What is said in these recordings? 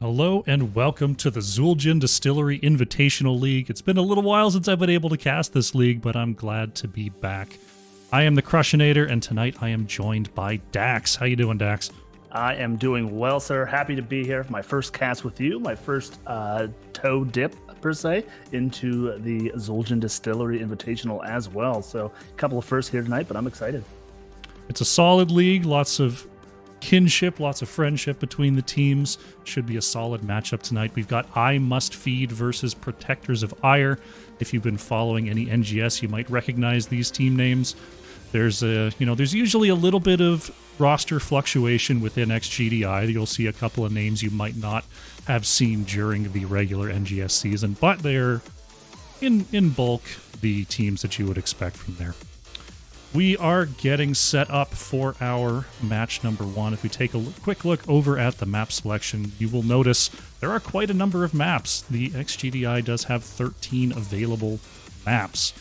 Hello and welcome to the Zul'jin Distillery Invitational League. It's been a little while since I've been able to cast this league, but I'm glad to be back. I am the Crushinator, and tonight I am joined by Dax. How you doing, Dax? I am doing well, sir. Happy to be here for my first cast with you, my first toe dip, per se, into the Zul'jin Distillery Invitational as well. So a couple of firsts here tonight, but I'm excited. It's a solid league, lots of kinship, lots of friendship between the teams. Should be a solid matchup tonight. We've got I Must Feed versus Protectors of Aiur. If you've been following any NGS, you might recognize these team names. There's usually a little bit of roster fluctuation within XGDI. You'll see a couple of names you might not have seen during the regular NGS season, but they're in bulk the teams that you would expect from there. We are getting set up for our match number one. If we take a quick look over at the map selection, you will notice there are quite a number of maps. The XGDI does have 13 available maps.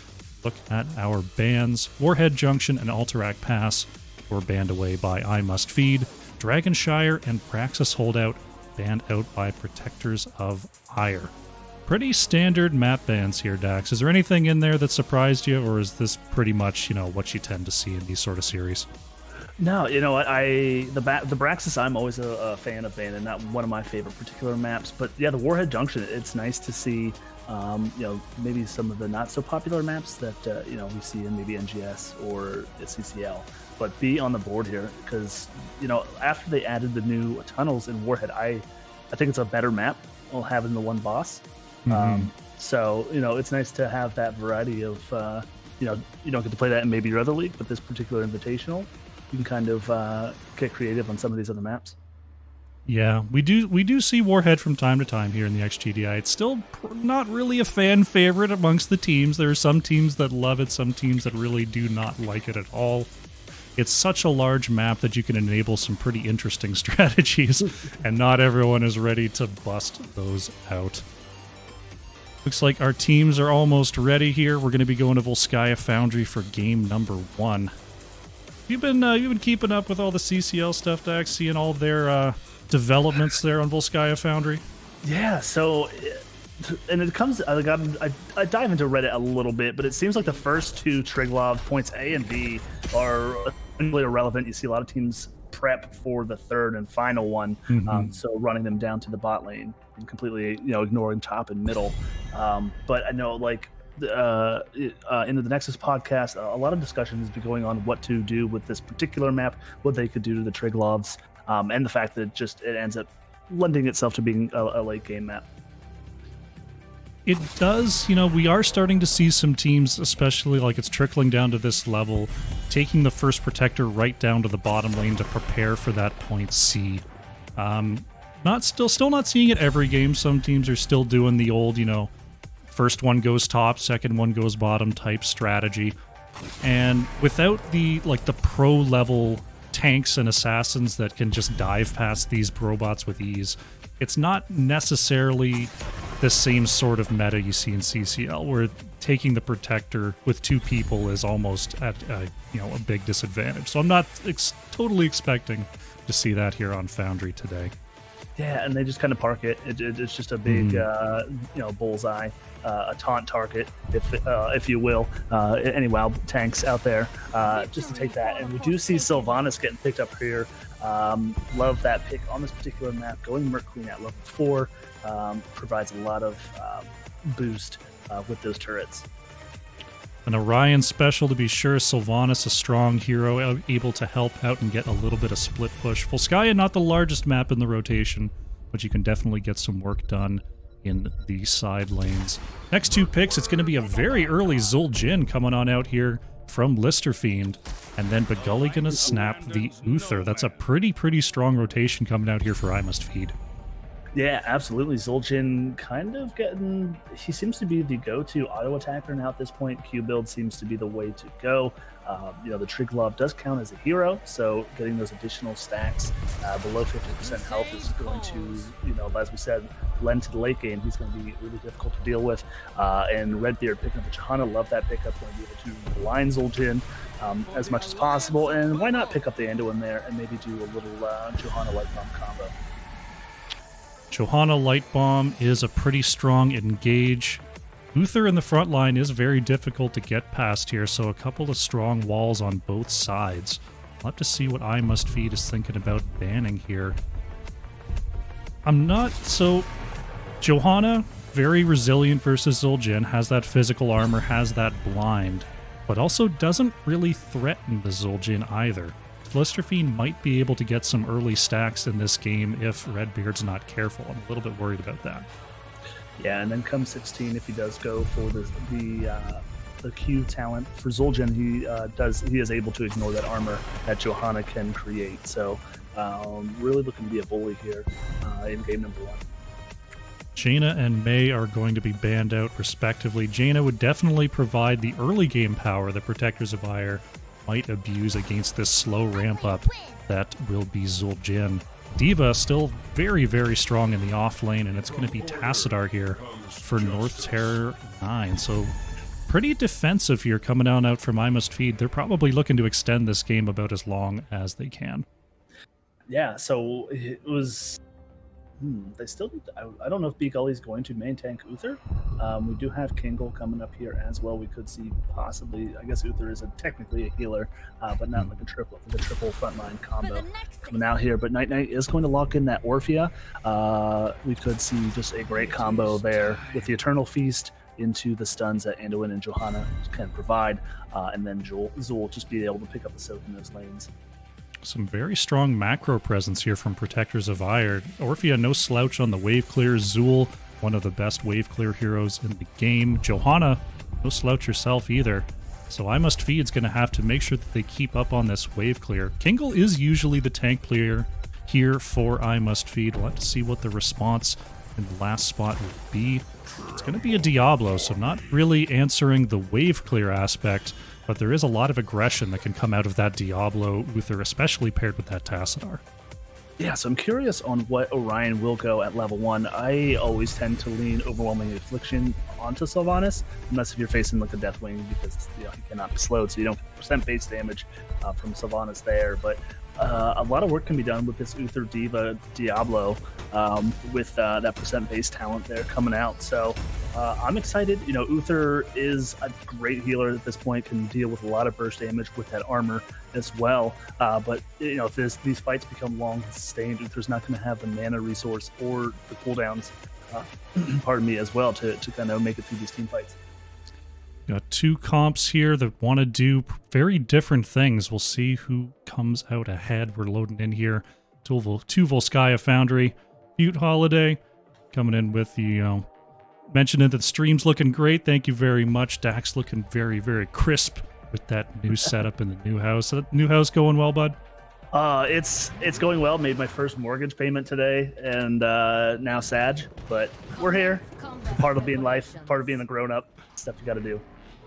Look at our bans. Warhead Junction and Alterac Pass were banned away by I Must Feed. Dragonshire and Praxis Holdout banned out by Protectors of Aiur. Pretty standard map bans here, Dax. Is there anything in there that surprised you, or is this pretty much, what you tend to see in these sort of series? No, the Braxis, I'm always a fan of banning, not one of my favorite particular maps. But yeah, the Warhead Junction, it's nice to see, maybe some of the not so popular maps that we see in maybe NGS or CCL, but be on the board here because after they added the new tunnels in Warhead, I think it's a better map. I'll have in the one boss. Mm-hmm. So it's nice to have that variety of you don't get to play that in maybe your other league, but this particular invitational, you can kind of get creative on some of these other maps. Yeah, we do see Warhead from time to time here in the XGDI. It's still not really a fan favorite amongst the teams. There are some teams that love it, some teams that really do not like it at all. It's such a large map that you can enable some pretty interesting strategies, and not everyone is ready to bust those out. Looks like our teams are almost ready here. We're going to be going to Volskaya Foundry for game number one. You've been keeping up with all the CCL stuff, Dax, seeing all their developments there on Volskaya Foundry? Yeah, so, and it comes, I dive into Reddit a little bit, but it seems like the first two Triglav points A and B are really irrelevant. You see a lot of teams prep for the third and final one, so running them down to the bot lane and completely ignoring top and middle. But I know in the Nexus podcast, a lot of discussion has been going on what to do with this particular map, what they could do to the Triglavs, and the fact that it ends up lending itself to being a late game map. It does, we are starting to see some teams, especially like it's trickling down to this level, taking the first protector right down to the bottom lane to prepare for that point C. Still not seeing it every game. Some teams are still doing the old, first one goes top, second one goes bottom type strategy. And without the pro level tanks and assassins that can just dive past these robots with ease, it's not necessarily the same sort of meta you see in CCL, where taking the protector with two people is almost at a big disadvantage. So I'm not totally expecting to see that here on Foundry today. Yeah, and they just kind of park it. It's just a big, bullseye, a taunt target, if you will. Any wild tanks out there, just to take that. And we do see Sylvanas getting picked up here. Love that pick on this particular map. Going Merc Queen at level 4 provides a lot of boost with those turrets. An Orion special to be sure. Sylvanas, a strong hero, able to help out and get a little bit of split push. Volskaya, not the largest map in the rotation, but you can definitely get some work done in the side lanes. Next two picks, it's going to be a very early Zul'jin coming on out here from Listerfiend, and then Begully going to snap the Uther. That's a pretty strong rotation coming out here for I Must Feed. Yeah, absolutely. Zul'jin kind of he seems to be the go-to auto attacker now at this point. Q build seems to be the way to go. The Triglav does count as a hero, so getting those additional stacks below 50% health is going to, as we said, lend to the late game. He's going to be really difficult to deal with. And Redbeard picking up a Johanna, love that pickup. Going to be able to line Zul'jin as much as possible. And why not pick up the Anduin there and maybe do a little Johanna light bomb combo? Johanna Light Bomb is a pretty strong engage. Uther in the front line is very difficult to get past here, so a couple of strong walls on both sides. I'll have to see what I Must Feed is thinking about banning here. I'm not so... Johanna, very resilient versus Zul'jin, has that physical armor, has that blind, but also doesn't really threaten the Zul'jin either. Blisterfiend might be able to get some early stacks in this game if Redbeard's not careful. I'm a little bit worried about that. Yeah, and then come 16, if he does go for the Q talent for Zul'jin, he is able to ignore that armor that Johanna can create. So really looking to be a bully here in game number 1. Jaina and Mei are going to be banned out respectively. Jaina would definitely provide the early game power that Protectors of Aiur might abuse against this slow ramp up that will be Zul'jin. D.Va still very, very strong in the off lane, and it's going to be Tassadar here for North Terror 9. So pretty defensive here coming down out from I Must Feed. They're probably looking to extend this game about as long as they can. Yeah, so it was... they still... I don't know if B Gully's going to main tank Uther. We do have Kingle coming up here as well. We could see possibly... I guess Uther is technically a healer, but not like a triple frontline combo coming out here. But Night Knight is going to lock in that Orphea. We could see just a great combo there with the Eternal Feast into the stuns that Anduin and Johanna can provide, and then Zul just be able to pick up the soak in those lanes. Some very strong macro presence here from Protectors of Aiur. Orphea, no slouch on the wave clear. Zul, one of the best wave clear heroes in the game. Johanna, no slouch herself either. So I Must Feed's going to have to make sure that they keep up on this wave clear. Kingle is usually the tank player here for I Must Feed. We'll have to see what the response in the last spot will be. It's going to be a Diablo, so not really answering the wave clear aspect, but there is a lot of aggression that can come out of that Diablo Uther, especially paired with that Tassadar. Yeah, so I'm curious on what Orion will go at level 1. I always tend to lean Overwhelming Affliction onto Sylvanas, unless if you're facing like a Deathwing, because he cannot be slowed, so you don't get percent base damage from Sylvanas there. But a lot of work can be done with this Uther D.Va Diablo with that percent base talent there coming out. So I'm excited. Uther is a great healer at this point, can deal with a lot of burst damage with that armor as well. But if these fights become long and sustained, Uther's not going to have the mana resource or the cooldowns, pardon me, as well to kind of make it through these team fights. Got two comps here that want to do very different things. We'll see who comes out ahead. We're loading in here. Two Volskaya Foundry. Butte Holiday coming in with the, mentioning that the stream's looking great. Thank you very much. Dax looking very, very crisp with that new setup in the new house. That new house going well, bud? It's going well. Made my first mortgage payment today, and now Sag. But we're here. Part of being life, part of being a grown-up. Stuff you got to do.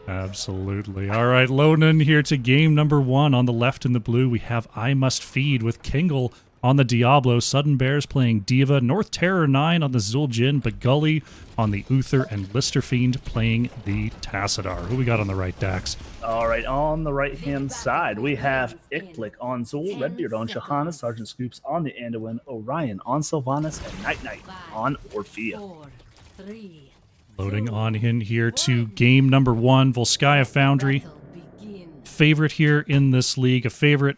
Absolutely. All right, loading in here to game number 1. On the left in the blue, we have I Must Feed with Kingle on the Diablo, Sudden Bears playing D.Va, North Terror 9 on the Zul'jin, Bagully on the Uther, and Blisterfiend playing the Tassadar. Who we got on the right, Dax? All right, on the right-hand side, we have Iklik on Zul, Redbeard on Johanna, Sergeant Scoops on the Anduin, Orion on Sylvanas, and Night Knight on Orphea. 4, 3, Loading on in here to game number 1, Volskaya Foundry. Favorite here in this league, a favorite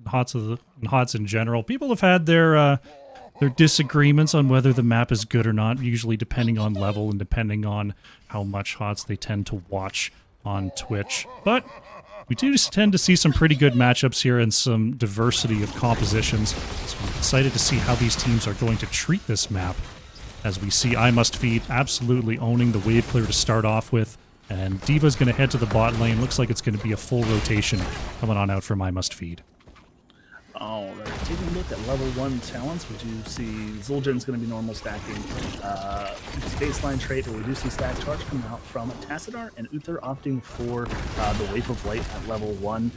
HOTS in general. People have had their disagreements on whether the map is good or not, usually depending on level and depending on how much HOTS they tend to watch on Twitch. But we do tend to see some pretty good matchups here and some diversity of compositions. So I'm excited to see how these teams are going to treat this map, as we see I Must Feed absolutely owning the wave clear to start off with, and D.Va's going to head to the bot lane. Looks like it's going to be a full rotation coming on out from I Must Feed. All right, taking a look at level 1 talents, we do see Zul'jin's going to be normal stacking his baseline trait, but we do see stack charge coming out from Tassadar, and Uther opting for the Wave of Light at level 1.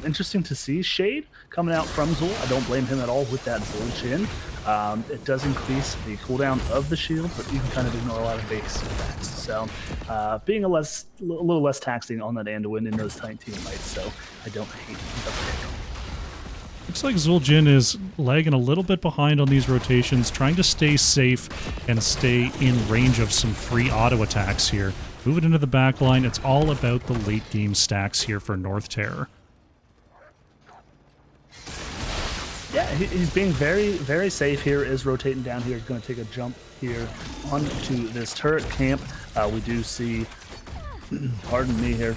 Interesting to see Shade coming out from Zul. I don't blame him at all with that Zul'jin. It does increase the cooldown of the shield, but you can kind of ignore a lot of base effects. So being a little less taxing on that Anduin in those tight team fights, so I don't hate the pick. Looks like Zul'jin is lagging a little bit behind on these rotations, trying to stay safe and stay in range of some free auto attacks here. Move it into the back line. It's all about the late game stacks here for North Terror. Yeah, he's being very, very safe here, is rotating down here. He's going to take a jump here onto this turret camp. We do see, pardon me here,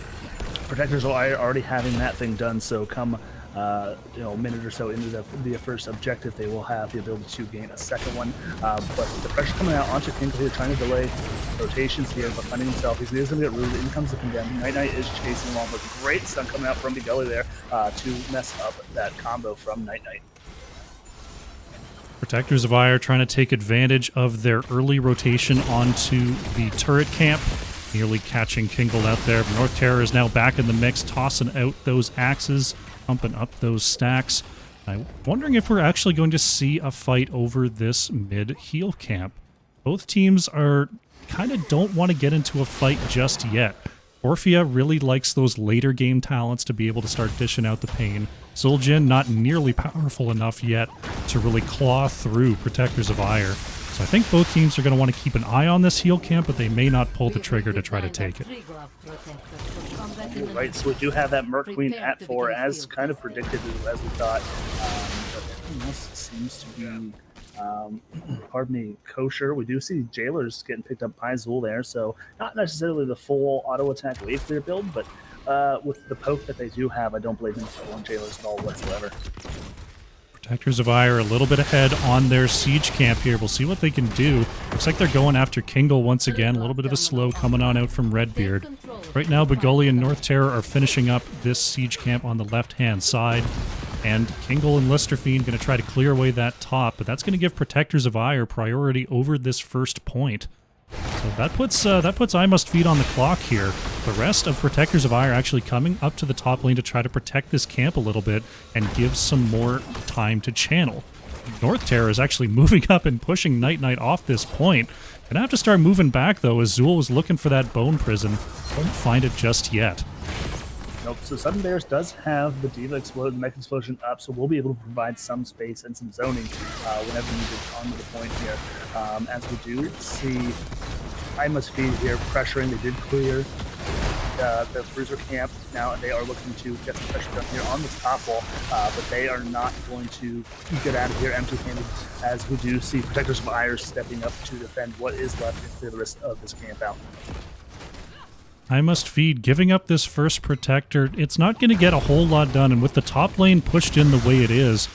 Protectors are already having that thing done, so come a minute or so into the first objective, they will have the ability to gain a second one. But the pressure coming out onto Kinkle here, trying to delay rotations here, but finding himself, he's going to get rooted. In comes the Condemned. Night Knight is chasing along, but great stun coming out from Big Gully there to mess up that combo from Night Knight. Protectors of Aiur trying to take advantage of their early rotation onto the turret camp, nearly catching Kingle out there. North Terror is now back in the mix, tossing out those axes, pumping up those stacks. I'm wondering if we're actually going to see a fight over this mid-heal camp. Both teams are kind of don't want to get into a fight just yet. Orphea really likes those later game talents to be able to start dishing out the pain. Zul'jin not nearly powerful enough yet to really claw through Protectors of Aiur. So I think both teams are going to want to keep an eye on this heal camp, but they may not pull the trigger to try to take it. Right, so we do have that Merc Queen at 4, as kind of predicted as we thought. But everything else seems to be, pardon me, kosher. We do see Jailers getting picked up by Zul there, so not necessarily the full auto attack wave clear build, but with the poke that they do have, I don't blame them for one Jailers at all whatsoever. Protectors of Aiur a little bit ahead on their siege camp here. We'll see what they can do. Looks like they're going after Kingle once again. A little bit of a slow coming on out from Redbeard. Right now, Begully and North Terror are finishing up this siege camp on the left-hand side. And Kingle and Listerfiend going to try to clear away that top, but that's going to give Protectors of Aiur priority over this first point. So that puts I Must Feed on the clock here. The rest of Protectors of Aiur actually coming up to the top lane to try to protect this camp a little bit and give some more time to channel. North Terror is actually moving up and pushing Night Knight off this point. Gonna have to start moving back though, as Zul was looking for that bone prison. Won't find it just yet. Nope, so Sudden Bears does have the Diva Explode, Mech Explosion up, so we'll be able to provide some space and some zoning whenever needed onto the point here. As we do see I Must Feed here pressuring, they did clear the Bruiser camp. Now they are looking to get some pressure done here on the top wall, but they are not going to get out of here empty-handed, as we do see Protectors of Aiur stepping up to defend what is left and clear the rest of this camp out. I Must Feed giving up this first Protector. It's not going to get a whole lot done, and with the top lane pushed in the way it is,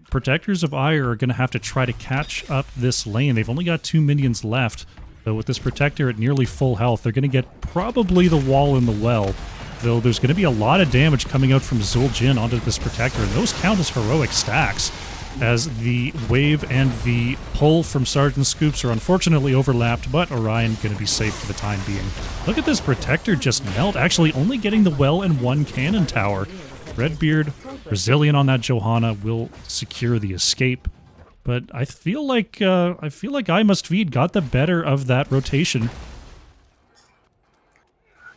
Protectors of Aiur are going to have to try to catch up this lane. They've only got 2 minions left, so with this Protector at nearly full health, they're going to get probably the wall in the well, though there's going to be a lot of damage coming out from Zul'jin onto this Protector, and those count as heroic stacks, as the wave and the pull from Sergeant Scoops are unfortunately overlapped, but Orion going to be safe for the time being. Look at this Protector just melt, actually only getting the well and 1 cannon tower. Redbeard, resilient on that Johanna, will secure the escape, but I feel like I Must Feed got the better of that rotation.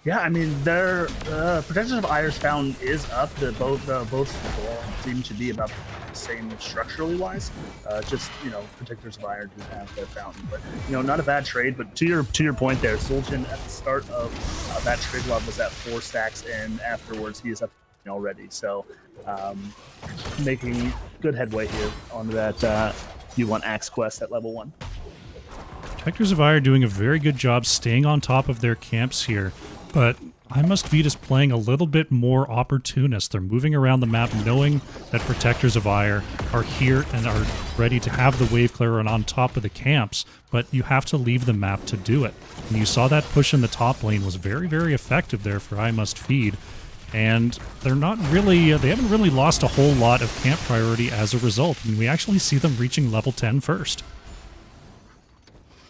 Yeah, I mean, their Protectors of Aiur's fountain is up. Both seem to be about the same structurally wise. Just, Protectors of Aiur do have their fountain, but not a bad trade. But to your point there, Zul'jin at the start of that trade log was at 4 stacks, and afterwards he is up already. So making good headway here on that U1 Axe quest at level 1. Protectors of Aiur doing a very good job staying on top of their camps here, but I Must Feed is playing a little bit more opportunist. They're moving around the map knowing that Protectors of Aiur are here and are ready to have the wave clearer and on top of the camps, but you have to leave the map to do it. And you saw that push in the top lane was very, very effective there for I Must Feed, and they're not really, they haven't really lost a whole lot of camp priority as a result. I mean, we actually see them reaching level 10 first.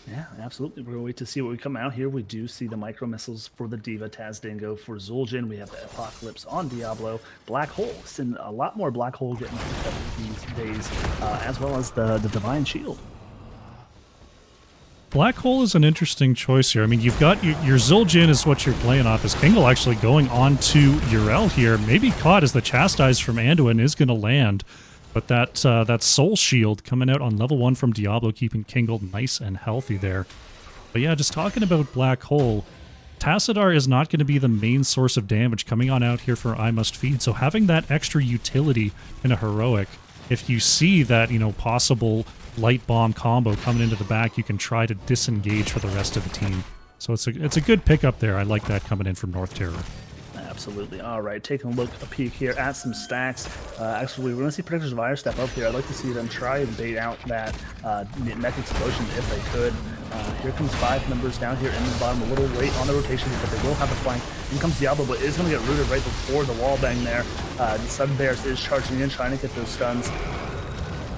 Yeah, absolutely. We're going to wait to see what we come out here. We do see the micro missiles for the Diva Tazdingo for Zul'jin. We have the Apocalypse on Diablo. Black Holes, and a lot more Black Hole getting picked up these days, as well as the Divine Shield. Black Hole is an interesting choice here. I mean, you've got your Zul'jin is what you're playing off, as Kingle actually going on to Yrel here. Maybe caught as the Chastise from Anduin is going to land. But that Soul Shield coming out on level 1 from Diablo, keeping Kingle nice and healthy there. But yeah, just talking about Black Hole, Tassadar is not going to be the main source of damage coming on out here for I Must Feed, so having that extra utility in a heroic, if you see that, you know, possible light bomb combo coming into the back, you can try to disengage for the rest of the team. So it's a good pickup there. I like that coming in from North Terror. Absolutely. All right, taking a peek here at some stacks. Actually, we're going to see Protectors of Aiur step up here. I'd like to see them try and bait out that mech explosion if they could. Here comes 5 members down here in the bottom, a little late on the rotation, but they will have a flank. In comes Diablo, but is going to get rooted right before the wall bang there. The Sudden Bears is charging in, trying to get those stuns.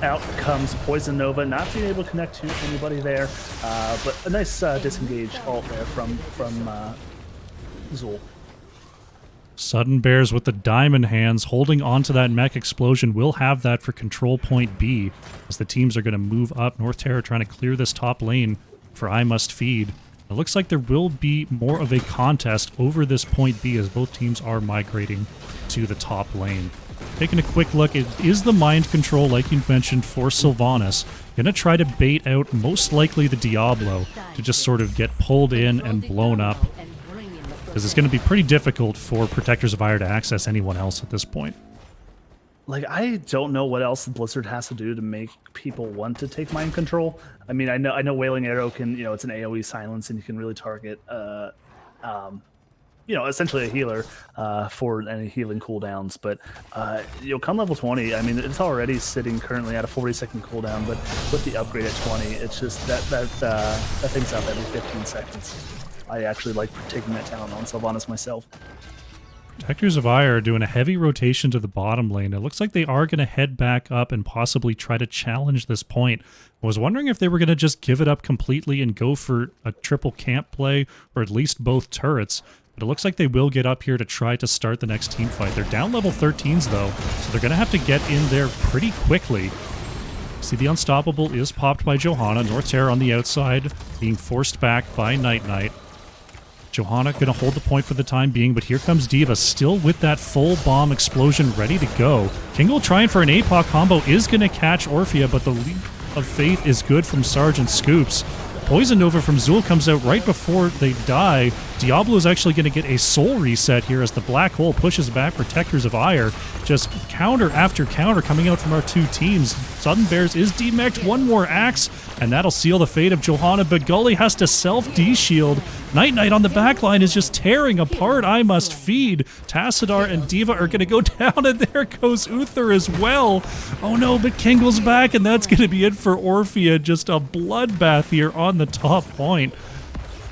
Out comes Poison Nova, not being able to connect to anybody there, but a nice disengage ult there from Zul. Sudden Bears with the diamond hands holding onto that mech explosion will have that for control point B as the teams are going to move up. North Terror trying to clear this top lane for I Must Feed. It looks like there will be more of a contest over this point B as both teams are migrating to the top lane. Taking a quick look, it is the mind control, like you mentioned, for Sylvanas. Going to try to bait out most likely the Diablo to just sort of get pulled in and blown up, because it's going to be pretty difficult for Protectors of Aiur to access anyone else at this point. Like, I don't know what else Blizzard has to do to make people want to take mind control. I mean, I know Wailing Arrow can, you know, it's an AoE silence and you can really target, you know, essentially a healer for any healing cooldowns. But, you know, come level 20, I mean, it's already sitting currently at a 40-second cooldown, but with the upgrade at 20, it's just that thing's up every 15 seconds. I actually like taking that talent on Sylvanas myself. Protectors of Aiur are doing a heavy rotation to the bottom lane. It looks like they are going to head back up and possibly try to challenge this point. I was wondering if they were going to just give it up completely and go for a triple camp play, or at least both turrets. But it looks like they will get up here to try to start the next team fight. They're down level 13s though, so they're going to have to get in there pretty quickly. See, the Unstoppable is popped by Johanna. North Terror on the outside, being forced back by Night Knight. Johanna going to hold the point for the time being, but here comes D.Va still with that full bomb explosion ready to go. Kingle trying for an APOC combo is going to catch Orphea, but the leap of faith is good from Sergeant Scoops. Poison Nova from Zul comes out right before they die. Diablo is actually going to get a soul reset here as the Black Hole pushes back Protectors of Aiur. Just counter after counter coming out from our two teams. Sudden Bears is demeched, one more axe, and that'll seal the fate of Johanna, but Gully has to self-de-shield. Night Knight on the backline is just tearing apart I Must Feed. Tassadar and D.Va are going to go down, and there goes Uther as well. Oh no, but Kingle's back, and that's going to be it for Orphea. Just a bloodbath here on the top point.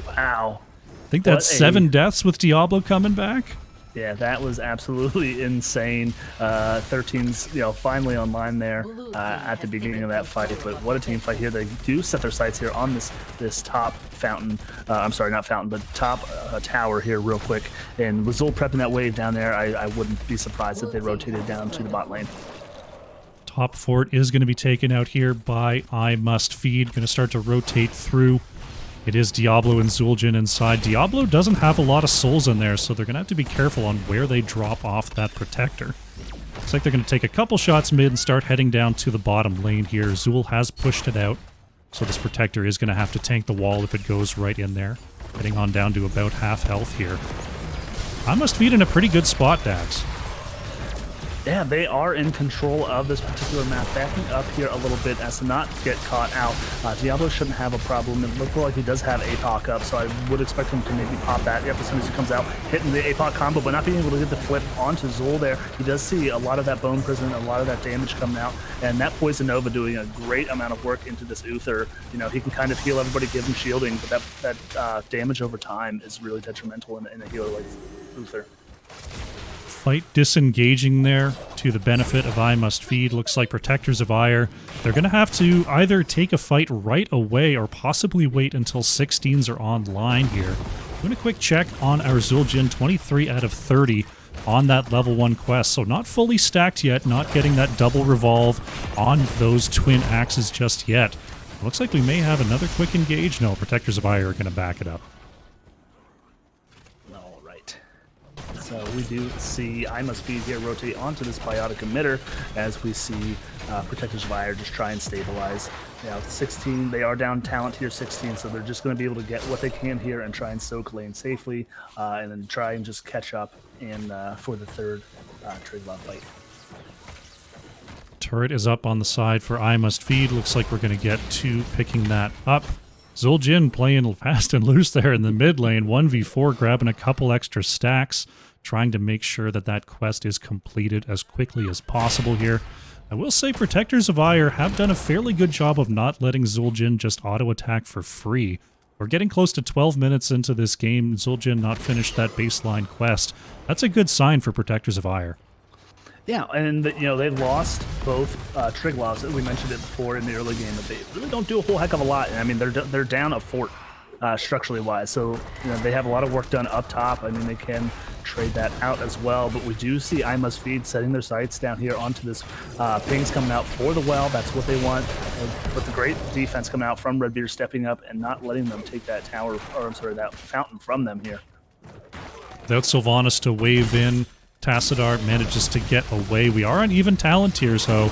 Wow. I think that's 7 deaths with Diablo coming back. Yeah, that was absolutely insane. 13's, you know, finally online there at the beginning of that fight. But what a team fight here. They do set their sights here on this top fountain. I'm sorry, not fountain, but top tower here real quick. And with Zul prepping that wave down there, I wouldn't be surprised if they rotated down to the bot lane. Top fort is going to be taken out here by I Must Feed. Going to start to rotate through. It is Diablo and Zul'jin inside. Diablo doesn't have a lot of souls in there, so they're going to have to be careful on where they drop off that protector. Looks like they're going to take a couple shots mid and start heading down to the bottom lane here. Zul has pushed it out, so this protector is going to have to tank the wall if it goes right in there. Heading on down to about half health here. I Must Feed in a pretty good spot, Dax. Yeah, they are in control of this particular map. Backing up here a little bit as to not get caught out. Diablo shouldn't have a problem. It looks like he does have APOC up, so I would expect him to maybe pop that as soon as he comes out, hitting the APOC combo, but not being able to get the flip onto Zul there. He does see a lot of that Bone Prison, a lot of that damage coming out, and that Poison Nova doing a great amount of work into this Uther. You know, he can kind of heal everybody, give him shielding, but that damage over time is really detrimental in a healer like Uther. Fight disengaging there to the benefit of I Must Feed. Looks like Protectors of Aiur, they're going to have to either take a fight right away or possibly wait until 16s are online here. Doing a quick check on our Zul'jin, 23 out of 30 on that level 1 quest. So not fully stacked yet, not getting that double revolve on those twin axes just yet. Looks like we may have another quick engage. No, Protectors of Aiur are going to back it up. So we do see I Must Feed here rotate onto this biotic emitter as we see Protectors of Aiur just try and stabilize. 16, they are down talent here 16, so they're just going to be able to get what they can here and try and soak lane safely, and then try and just catch up in for the third Triglav fight. Turret is up on the side for I Must Feed. Looks like we're going to get two picking that up. Zul'jin playing fast and loose there in the mid lane. 1v4, grabbing a couple extra stacks, trying to make sure that that quest is completed as quickly as possible here. I will say Protectors of Aiur have done a fairly good job of not letting Zul'jin just auto-attack for free. We're getting close to 12 minutes into this game. Zul'jin not finished that baseline quest. That's a good sign for Protectors of Aiur. Yeah, and they've lost both Triglavs. We mentioned it before in the early game, but they really don't do a whole heck of a lot. I mean, they're down a fort structurally wise, so they have a lot of work done up top. I mean, they can trade that out as well, but we do see I Must Feed setting their sights down here onto this pings coming out for the well. That's what they want. But the great defense coming out from Redbeard stepping up and not letting them take that tower, or I'm sorry, that fountain from them here. Without Sylvanas to wave in, Tassadar manages to get away. We are on even talent here, so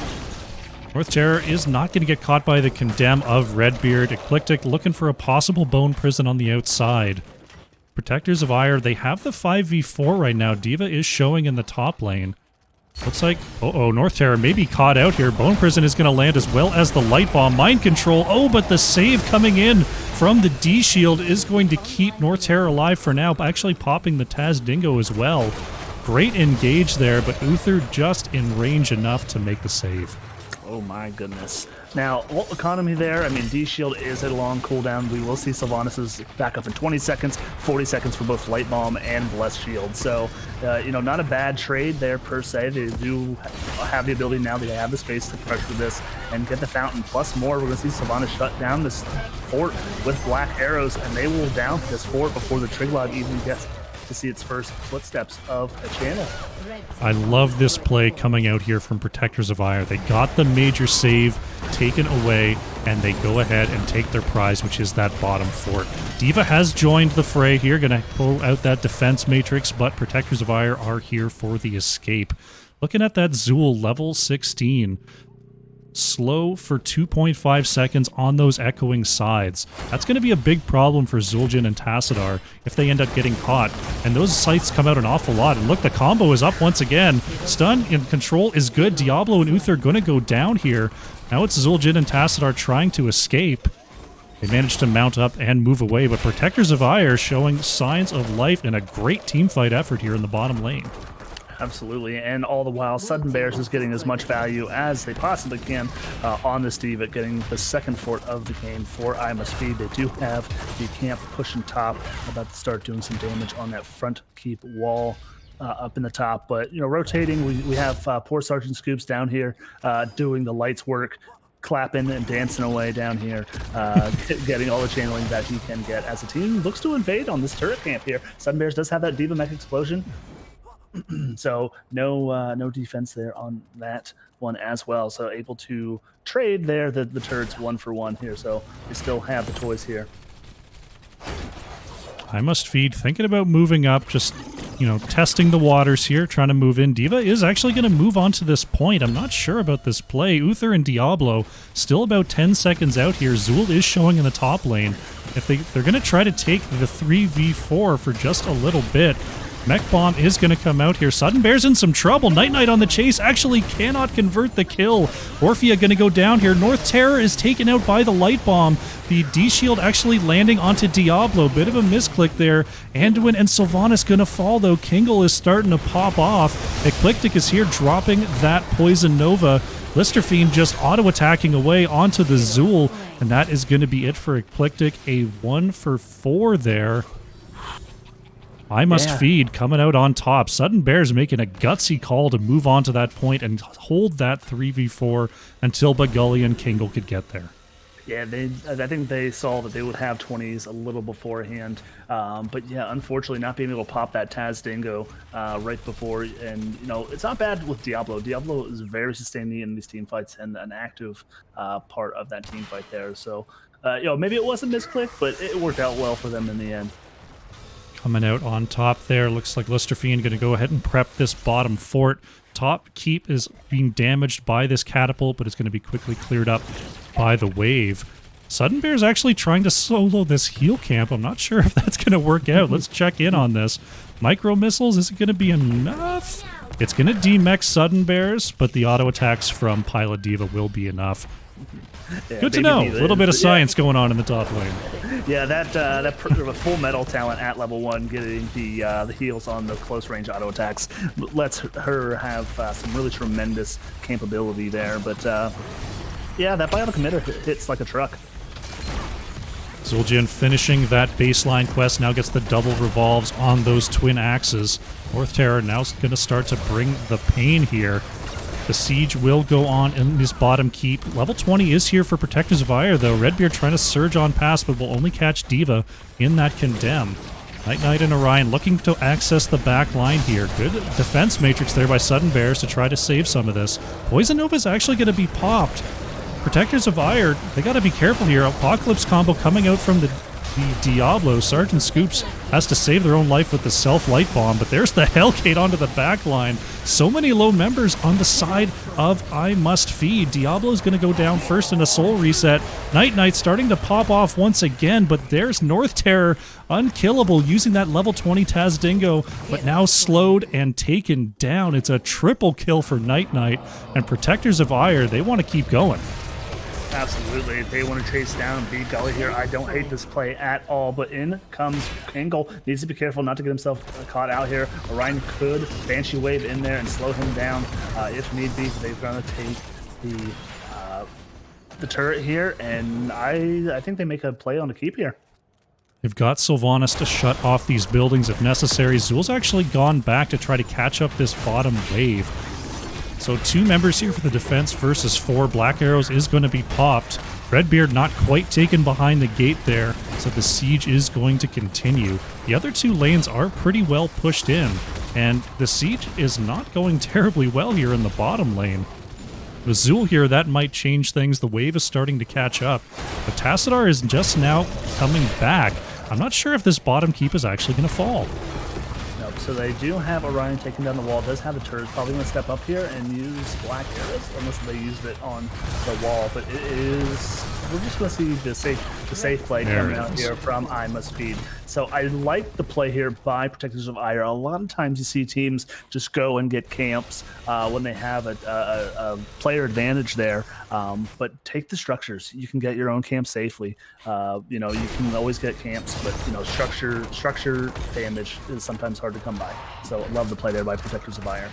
North Terror is not going to get caught by the Condemn of Redbeard. Eclectic looking for a possible Bone Prison on the outside. Protectors of Aiur, they have the 5v4 right now. D.Va is showing in the top lane. Looks like, North Terror may be caught out here. Bone Prison is going to land as well as the Light Bomb. Mind Control, but the save coming in from the D-Shield is going to keep North Terror alive for now, actually popping the Taz Dingo as well. Great engage there, but Uther just in range enough to make the save. Oh my goodness. Now, ult economy there, I mean, D-Shield is at a long cooldown. We will see Sylvanas' back up in 20 seconds, 40 seconds for both Light Bomb and Blessed Shield. So, not a bad trade there per se. They do have the ability now, they have the space to pressure this and get the fountain. Plus more, we're going to see Sylvanas shut down this fort with black arrows, and they will down this fort before the Triglav even gets to see its first footsteps of a channel. I love this play coming out here from Protectors of Aiur. They got the major save taken away, and they go ahead and take their prize, which is that bottom fort. D.Va has joined the fray here, going to pull out that defense matrix, but Protectors of Aiur are here for the escape. Looking at that Zul, level 16. Slow for 2.5 seconds on those echoing sides. That's going to be a big problem for Zul'jin and Tassadar if they end up getting caught. And those sights come out an awful lot. And look, the combo is up once again. Stun and control is good. Diablo and Uther are going to go down here. Now it's Zul'jin and Tassadar trying to escape. They managed to mount up and move away, but Protectors of Aiur showing signs of life and a great teamfight effort here in the bottom lane. Absolutely, and all the while, Sudden Bears is getting as much value as they possibly can on this D.Va, getting the second fort of the game for I Must Feed. They do have the camp pushing top, about to start doing some damage on that front keep wall up in the top. But, rotating, we have poor Sergeant Scoops down here doing the lights work, clapping and dancing away down here, getting all the channeling that he can get as the team looks to invade on this turret camp here. Sudden Bears does have that D.Va mech explosion. So no defense there on that one as well. So able to trade there the turrets 1-for-1 here. So they still have the toys here. I Must Feed thinking about moving up, just testing the waters here, trying to move in. D.Va is actually going to move on to this point. I'm not sure about this play. Uther and Diablo still about 10 seconds out here. Zul is showing in the top lane. If they're going to try to take the 3v4 for just a little bit. Mech Bomb is going to come out here. Sudden Bear's in some trouble. Night Knight on the chase actually cannot convert the kill. Orphea going to go down here. North Terror is taken out by the Light Bomb. The D-Shield actually landing onto Diablo. Bit of a misclick there. Anduin and Sylvanas going to fall, though. Kingle is starting to pop off. Eclectic is here dropping that Poison Nova. Listerfiend just auto-attacking away onto the Zul. And that is going to be it for Eclectic. A 1-for-4 there. I Must Feed coming out on top. Sudden Bears making a gutsy call to move on to that point and hold that 3v4 until Bagully and Kingle could get there. Yeah, I think they saw that they would have 20s a little beforehand. But yeah, unfortunately not being able to pop that Taz Dingo right before. And, it's not bad with Diablo. Diablo is very sustaining in these team fights and an active part of that team fight there. So, maybe it was a misclick, but it worked out well for them in the end. Coming out on top there. Looks like Listerfiend going to go ahead and prep this bottom fort. Top keep is being damaged by this catapult, but it's going to be quickly cleared up by the wave. Sudden Bear's actually trying to solo this heal camp. I'm not sure if that's going to work out. Let's check in on this. Micro missiles, is it going to be enough? It's going to demech Sudden Bears, but the auto attacks from Pilot Diva will be enough. Yeah, good to know. A little bit of science going on in the top lane. Yeah, that full metal talent at level 1, getting the heals on the close range auto attacks, lets her have some really tremendous capability there. But yeah, that biotic emitter hits like a truck. Zul'jin finishing that baseline quest, now gets the double revolves on those twin axes. North Terror now going to start to bring the pain here. The siege will go on in this bottom keep. Level 20 is here for Protectors of Aiur, though. Redbeard trying to surge on past, but will only catch Diva in that Condemn. Night Knight and Orion looking to access the back line here. Good defense matrix there by Sudden Bears to try to save some of this. Poison Nova is actually going to be popped. Protectors of Aiur, they got to be careful here. Apocalypse combo coming out from the Diablo. Sergeant Scoops has to save their own life with the self-light bomb, but there's the Hellgate onto the back line. So many low members on the side of I Must Feed. Diablo's going to go down first in a soul reset. Night Knight starting to pop off once again, but there's North Terror unkillable using that level 20 Taz Dingo, but now slowed and taken down. It's a triple kill for Night Knight, and Protectors of Aiur, they want to keep going. Absolutely. They want to chase down and beat Gully here. I don't hate this play at all, but in comes Angle. Needs to be careful not to get himself caught out here. Orion could Banshee Wave in there and slow him down if need be. They're going to take the turret here, and I think they make a play on the keep here. They've got Sylvanas to shut off these buildings if necessary. Zul's actually gone back to try to catch up this bottom wave. So 2 members here for the defense versus 4. Black Arrows is going to be popped. Redbeard not quite taken behind the gate there, so the siege is going to continue. The other 2 lanes are pretty well pushed in, and the siege is not going terribly well here in the bottom lane. With Zul here, that might change things. The wave is starting to catch up, but Tassadar is just now coming back. I'm not sure if this bottom keep is actually going to fall. So they do have Orion taking down the wall, does have the turrets, probably going to step up here and use Black Arrows, unless they used it on the wall, but it is, we're just going to see the safe play coming out here from I Must Feed. So I like the play here by Protectors of Aiur. A lot of times you see teams just go and get camps when they have a player advantage there, but take the structures. You can get your own camp safely. You know, you can always get camps, but you know, structure damage is sometimes hard to come by. So I love the play there by Protectors of Aiur.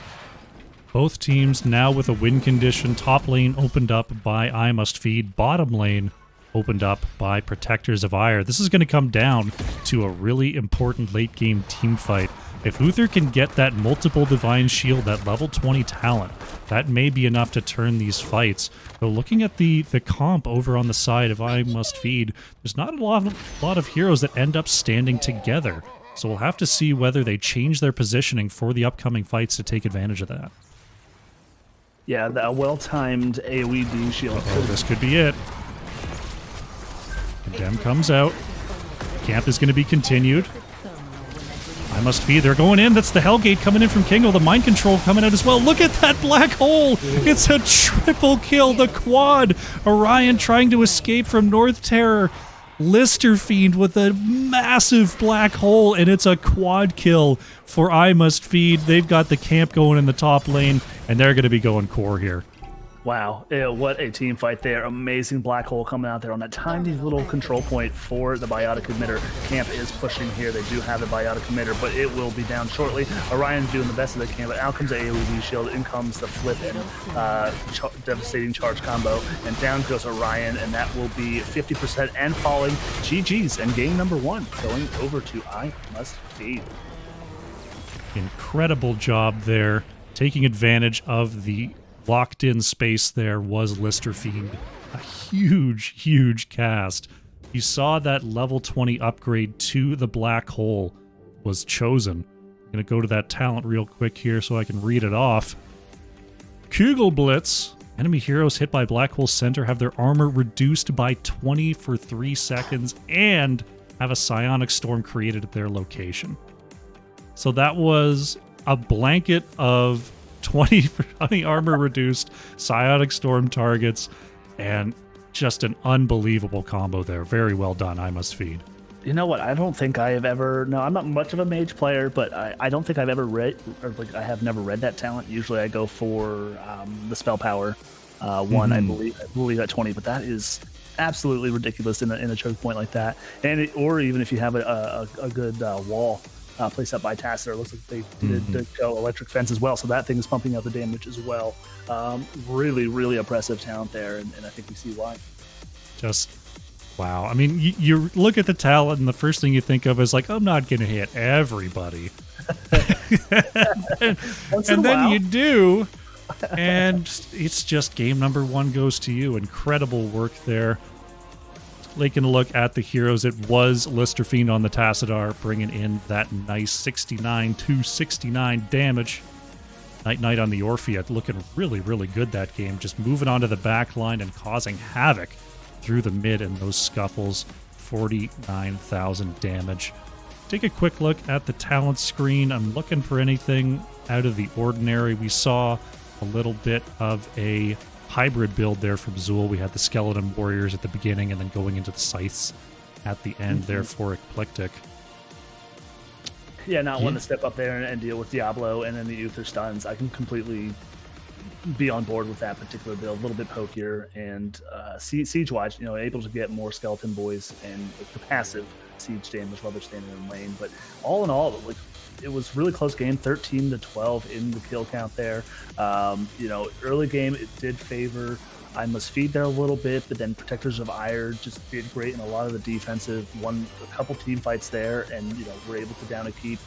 Both teams now with a win condition. Top lane opened up by I Must Feed. Bottom lane opened up by Protectors of Aiur. This is going to come down to a really important late game team fight. If Uther can get that multiple Divine Shield, that level 20 talent, that may be enough to turn these fights. Though looking at the comp over on the side of I Must Feed, there's not a lot of heroes that end up standing together. So we'll have to see whether they change their positioning for the upcoming fights to take advantage of that. Yeah, the well-timed AoE Doom Shield. This could be it. Condemn comes out. Camp is going to be continued. I Must Feed. They're going in. That's the Hellgate coming in from Kingo. The Mind Control coming out as well. Look at that black hole. It's a triple kill. The quad. Orion trying to escape from North Terror. Listerfiend with a massive black hole, and it's a quad kill for I Must Feed. They've got the camp going in the top lane, and they're going to be going core here. Wow, what a team fight there. Amazing black hole coming out there on that tiny little control point for the biotic emitter. Camp is pushing here. They do have the biotic emitter, but it will be down shortly. Orion's doing the best that they can, but out comes the AoE shield. In comes the flip and devastating charge combo, and down goes Orion, and that will be 50% and falling. GG's, and game number 1 going over to I Must Feed. Incredible job there, taking advantage of the locked in space there was Listerfiend. A huge cast. You saw that level 20 upgrade to the black hole was chosen. I'm going to go to that talent real quick here so I can read it off. Kugelblitz. Enemy heroes hit by black hole center have their armor reduced by 20 for 3 seconds, and have a psionic storm created at their location. So that was a blanket of 20 armor reduced psionic storm targets, and just an unbelievable combo there. Very well done, I Must Feed. You know what? I don't think I have ever. No, I'm not much of a mage player, but I don't think I've ever read, or like I have never read that talent. Usually, I go for the spell power one. I believe at 20, but that is absolutely ridiculous in a choke point like that. And or even if you have a good wall placed up by Tassadar, it looks like they did go electric fence as well. So that thing is pumping out the damage as well. Really, really impressive talent there, and I think we see why. Just wow. I mean, you look at the talent, and the first thing you think of is like, I'm not going to hit everybody. and then you do, and it's just game number 1 goes to you. Incredible work there. Taking a look at the heroes, it was Lister Fiend on the Tassadar, bringing in that nice 69 to 69 damage. Night on the Orphea, looking really, really good that game. Just moving onto the back line and causing havoc through the mid in those scuffles. 49,000 damage. Take a quick look at the talent screen. I'm looking for anything out of the ordinary. We saw a little bit of a hybrid build there from Zool. We had the Skeleton Warriors at the beginning and then going into the Scythes at the end there for Eclectic. Yeah, not wanting to step up there and deal with Diablo and then the Uther stuns. I can completely be on board with that particular build. A little bit pokier and siege-wise, able to get more Skeleton Boys and the passive siege damage while they're standing in lane. But all in all, it was really close game, 13-12 in the kill count there. Early game, it did favor I Must Feed there a little bit, but then Protectors of Aiur just did great in a lot of the defensive. Won a couple team fights there, and were able to down a keep,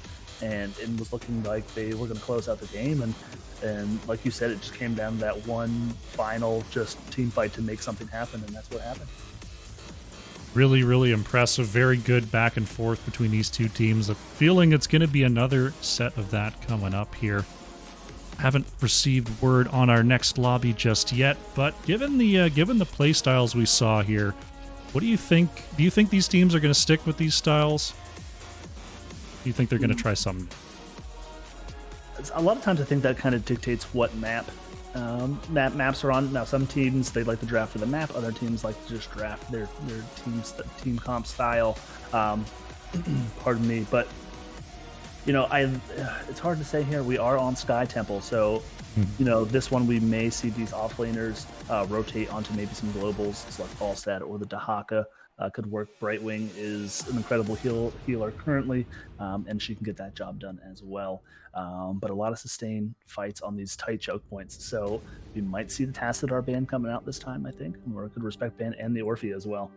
and it was looking like they were going to close out the game. And like you said, it just came down to that one final just team fight to make something happen, and that's what happened. Really, really impressive. Very good back and forth between these two teams. A feeling it's going to be another set of that coming up here. Haven't received word on our next lobby just yet, but given the play styles we saw here, what do you think? Do you think these teams are going to stick with these styles? Do you think they're going to try something? A lot of times I think that kind of dictates what maps are on. Now some teams, they like to draft for the map, other teams like to just draft their team comp style. Pardon me, but it's hard to say here. We are on Sky Temple, so this one we may see these offlaners rotate onto maybe some globals, so like Falstad or the Dahaka could work. Brightwing is an incredible healer currently, and she can get that job done as well. But a lot of sustain fights on these tight choke points, so we might see the Tassadar ban coming out this time, I think, or a good respect ban, and the Orphea as well.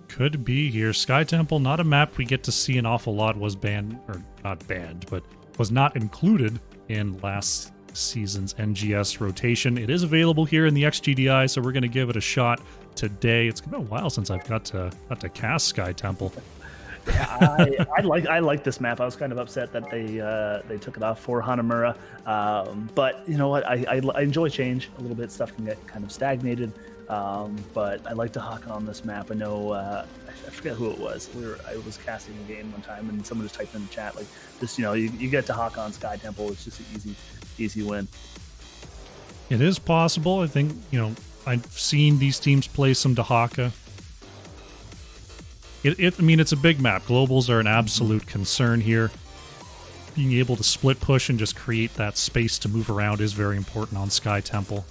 Could be here. Sky Temple, not a map we get to see an awful lot, was banned, or not banned, but was not included in last season's NGS rotation. It is available here in the XGDI, so we're going to give it a shot today. It's been a while since I've got to cast Sky Temple. Yeah, I like this map. I was kind of upset that they took it off for Hanamura, but you know what? I enjoy change a little bit. Stuff can get kind of stagnated. But I like to Hakan on this map. I know, I forget who it was. I was casting a game one time, and someone just typed in the chat, like, just, you get to Hakan Sky Temple. It's just an easy win. It is possible. I think, I've seen these teams play some Dahaka. It's a big map. Globals are an absolute concern here. Being able to split push and just create that space to move around is very important on Sky Temple.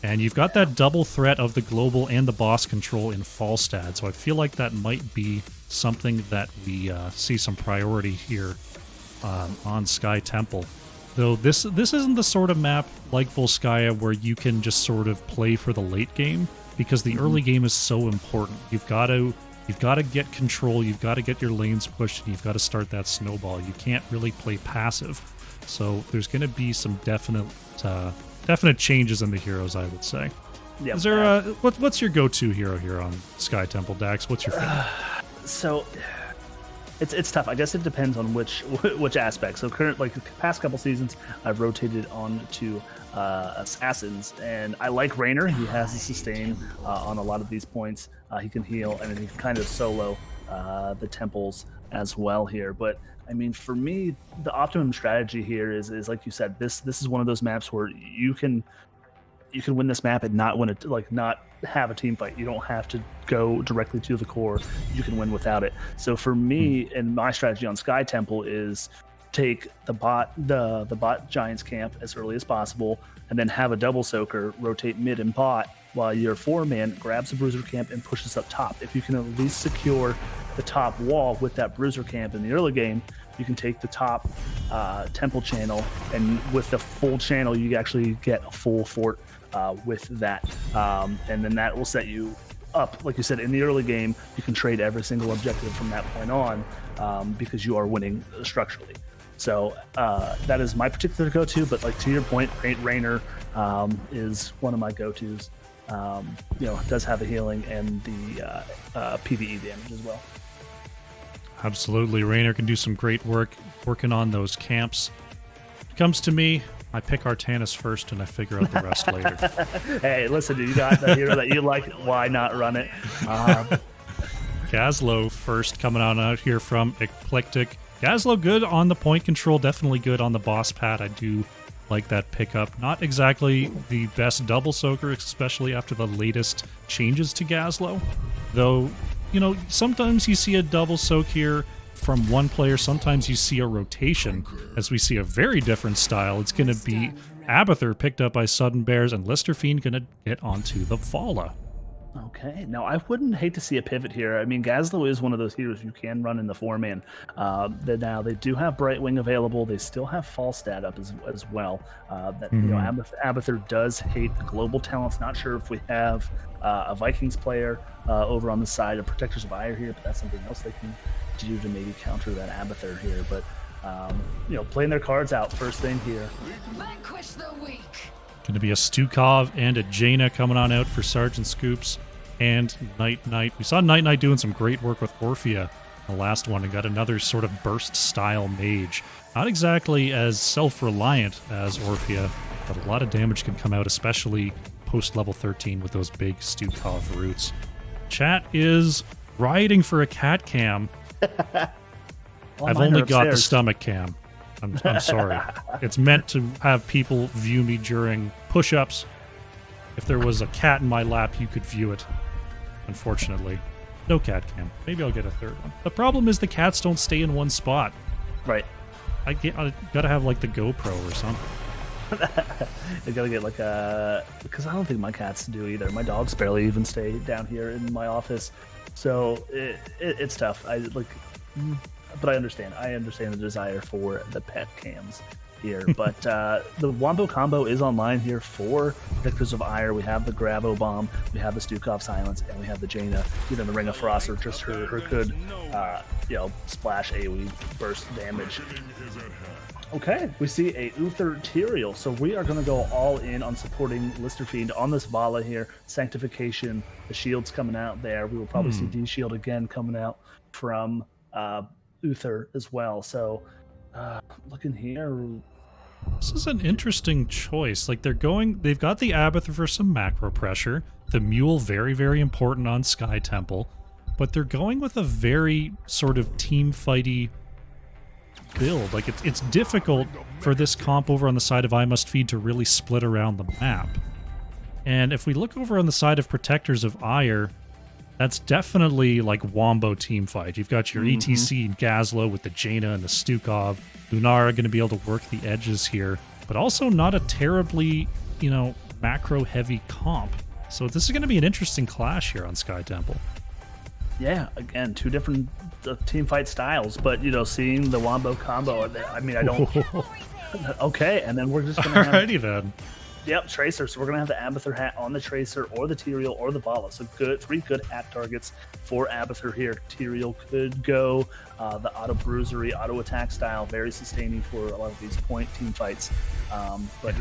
And you've got that double threat of the global and the boss control in Falstad, so I feel like that might be something that we see some priority here on Sky Temple. Though this isn't the sort of map like Volskaya where you can just sort of play for the late game, because the early game is so important. You've got to get control, you've got to get your lanes pushed, and you've got to start that snowball. You can't really play passive. So there's going to be some definite changes in the heroes, I would say. Yep. Is there what's your go-to hero here on Sky Temple, Dax? What's your favorite? So it's tough. I guess it depends on which aspect. So the past couple seasons, I've rotated on to assassins, and I like Raynor. He has the sustain on a lot of these points. He can heal, and he can kind of solo the temples as well here. But I mean, for me, the optimum strategy here is like you said, this is one of those maps where you can win this map and not win it, like not have a team fight. You don't have to go directly to the core. You can win without it. So for me, and my strategy on Sky Temple is take the bot Giants camp as early as possible, and then have a double soaker rotate mid and bot while your 4-man grabs the bruiser camp and pushes up top. If you can at least secure the top wall with that bruiser camp in the early game, you can take the top temple channel, and with the full channel, you actually get a full fort with that, and then that will set you up. Like you said, in the early game, you can trade every single objective from that point on, because you are winning structurally. So that is my particular go-to. But like to your point, Raynor is one of my go-tos. Does have the healing and the PvE damage as well. Absolutely, Raynor can do some great work working on those camps. When it comes to me, I pick Artanis first and I figure out the rest later. Hey, listen, you got the hero that you like. Why not run it? Gazlo first, coming on out here from Eclectic. Gazlo good on the point control, definitely good on the boss pad. I do like that pickup. Not exactly the best double soaker, especially after the latest changes to Gazlo. Though, sometimes you see a double soak here from one player, sometimes you see a rotation, as we see a very different style. It's going to be Abathur picked up by Sudden Bears, and Lister Fiend going to get onto the Vala. Okay, now I wouldn't hate to see a pivot here. I mean, Gazlo is one of those heroes you can run in the 4-man. Now they do have Brightwing available. They still have Falstad up as well. Abathur does hate the global talents. Not sure if we have a Vikings player over on the side of Protectors of Aiur here, but that's something else they can do to maybe counter that Abathur here. But playing their cards out first thing here. Vanquish the weak. Going to be a Stukov and a Jaina coming on out for Sergeant Scoops and Night Knight. We saw Night Knight doing some great work with Orphea the last one, and got another sort of burst style mage. Not exactly as self-reliant as Orphea, but a lot of damage can come out, especially post level 13 with those big Stukov roots. Chat is rioting for a cat cam. I've only got the stomach cam. I'm sorry. It's meant to have people view me during push-ups. If there was a cat in my lap, you could view it. Unfortunately, no cat cam. Maybe I'll get a third one. The problem is the cats don't stay in one spot. Right. I gotta have like the GoPro or something. I gotta get like because I don't think my cats do either. My dogs barely even stay down here in my office, so it's tough. But I understand. I understand the desire for the pet cams here. But the Wombo combo is online here for Protectors of Aiur. We have the Gravo Bomb, we have the Stukov Silence, and we have the Jaina, either the Ring of Frost or just her good, splash AoE burst damage. Okay, we see a Uther Tyrael. So we are going to go all in on supporting Lister Fiend on this Vala here. Sanctification, the shield's coming out there. We will probably see D-Shield again coming out from Uther as well. So looking here, this is an interesting choice. Like they've got the Abathur for some macro pressure, the Mule very, very important on Sky Temple, but they're going with a very sort of team fighty build. Like it's difficult for this comp over on the side of I Must Feed to really split around the map. And if we look over on the side of Protectors of Aiur, that's definitely like Wombo team fight. You've got your ETC and Gazlo with the Jaina and the Stukov. Lunara going to be able to work the edges here, but also not a terribly, macro heavy comp. So this is going to be an interesting clash here on Sky Temple. Yeah, again, two different team fight styles, but seeing the Wombo combo, I mean, I don't. Okay, and then we're just going to have. Alrighty then. Yep, Tracer. So we're going to have the Abathur hat on the Tracer or the Tyrael or the Vala. So three good hat targets for Abathur here. Tyrael could go the auto bruisery, auto attack style, very sustaining for a lot of these point team fights. But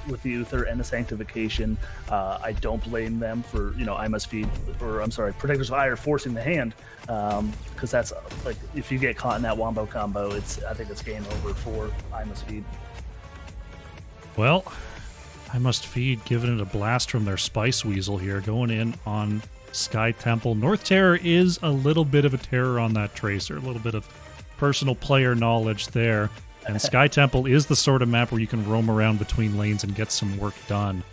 with the Uther and the Sanctification, I don't blame them for I Must Feed, or I'm sorry, Protectors of Aiur forcing the hand, because that's like if you get caught in that Wombo combo, I think it's game over for I Must Feed. Well, I Must Feed giving it a blast from their Spice Weasel here, going in on Sky Temple. North Terror is a little bit of a terror on that Tracer, a little bit of personal player knowledge there. And Sky Temple is the sort of map where you can roam around between lanes and get some work done.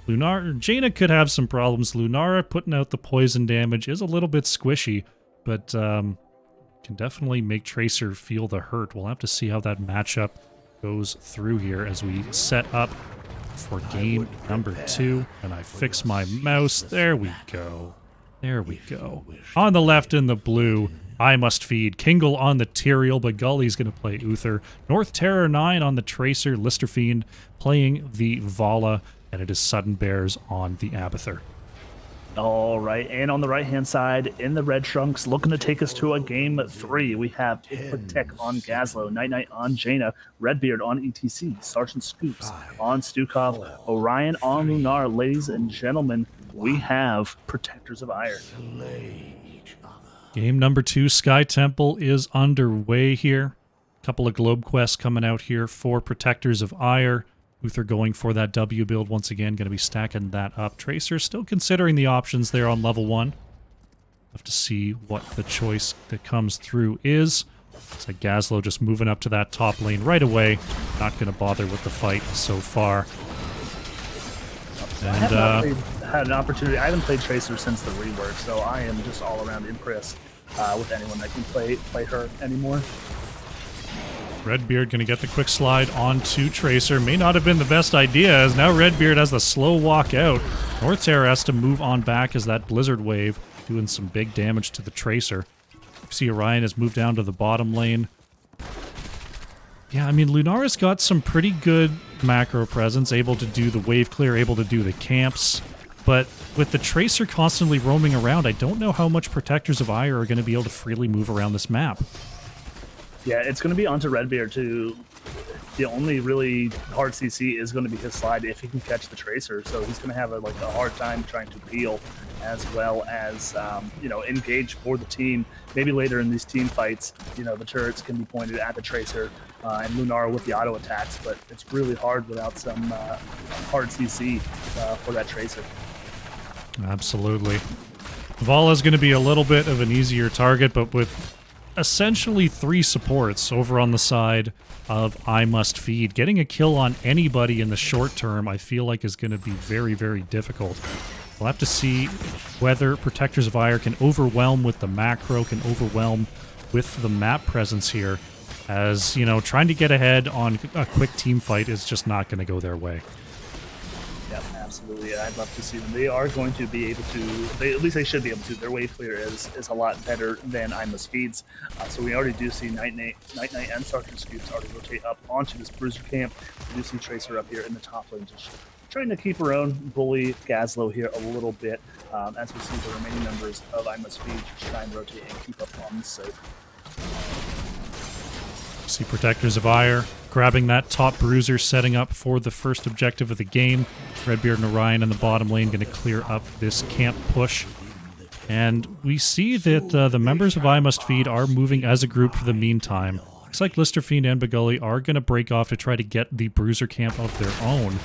Jaina could have some problems. Lunara putting out the poison damage is a little bit squishy, but can definitely make Tracer feel the hurt. We'll have to see how that matchup goes through here as we set up for game number 2. And I fix my mouse. There we go. There we go. On the left in the blue, I Must Feed. Kingle on the Tyrael, but Gully's going to play Uther. North Terror 9 on the Tracer. Lister Fiend playing the Vala. And it is Sudden Bears on the Abathur. All right, and on the right-hand side, in the red trunks, looking to take us to a game 3, we have Protect on Gazlo, Night on Jaina, Redbeard on ETC, Sergeant Scoops on Stukov, Orion on Lunar. Ladies and gentlemen, we have Protectors of Aiur. Game number 2, Sky Temple is underway here. A couple of Globe Quests coming out here for Protectors of Aiur. Uther going for that W build once again, going to be stacking that up. Tracer still considering the options there on level 1. Have to see what the choice that comes through is. It's like Gazlo just moving up to that top lane right away. Not going to bother with the fight so far. I have not had an opportunity. I haven't played Tracer since the rework, so I am just all around impressed with anyone that can play her anymore. Redbeard going to get the quick slide onto Tracer. May not have been the best idea, as now Redbeard has the slow walk out. North Terror has to move on back as that Blizzard Wave doing some big damage to the Tracer. You see Orion has moved down to the bottom lane. Yeah, I mean, Lunara's got some pretty good macro presence, able to do the wave clear, able to do the camps. But with the Tracer constantly roaming around, I don't know how much Protectors of Aiur are going to be able to freely move around this map. Yeah, it's going to be onto Redbeard to... The only really hard CC is going to be his slide if he can catch the Tracer, so he's going to have a hard time trying to peel as well as, engage for the team. Maybe later in these team fights, the turrets can be pointed at the Tracer and Lunar with the auto attacks, but it's really hard without some hard CC for that Tracer. Absolutely. Vala's going to be a little bit of an easier target, but with essentially 3 supports over on the side of I Must Feed. Getting a kill on anybody in the short term, I feel like, is going to be very, very difficult. We'll have to see whether Protectors of Aiur can overwhelm with the macro, can overwhelm with the map presence here, as, trying to get ahead on a quick team fight is just not going to go their way. Yeah, absolutely. I'd love to see them. They are going to be able to, at least they should be able to. Their wave clear is a lot better than I Must Feed's. So we already do see Night and Sergeant Scoops already rotate up onto this Bruiser camp. We do see Tracer up here in the top lane, just trying to keep her own, bully Gazlo here a little bit, as we see the remaining members of I Must Feed just try and rotate and keep up on the soap. See Protectors of Aiur grabbing that top bruiser, setting up for the first objective of the game. Redbeard and Orion in the bottom lane going to clear up this camp push. And we see that the members of I Must Feed are moving as a group for the meantime. Looks like Lister Fiend and Bagully are going to break off to try to get the bruiser camp of their own.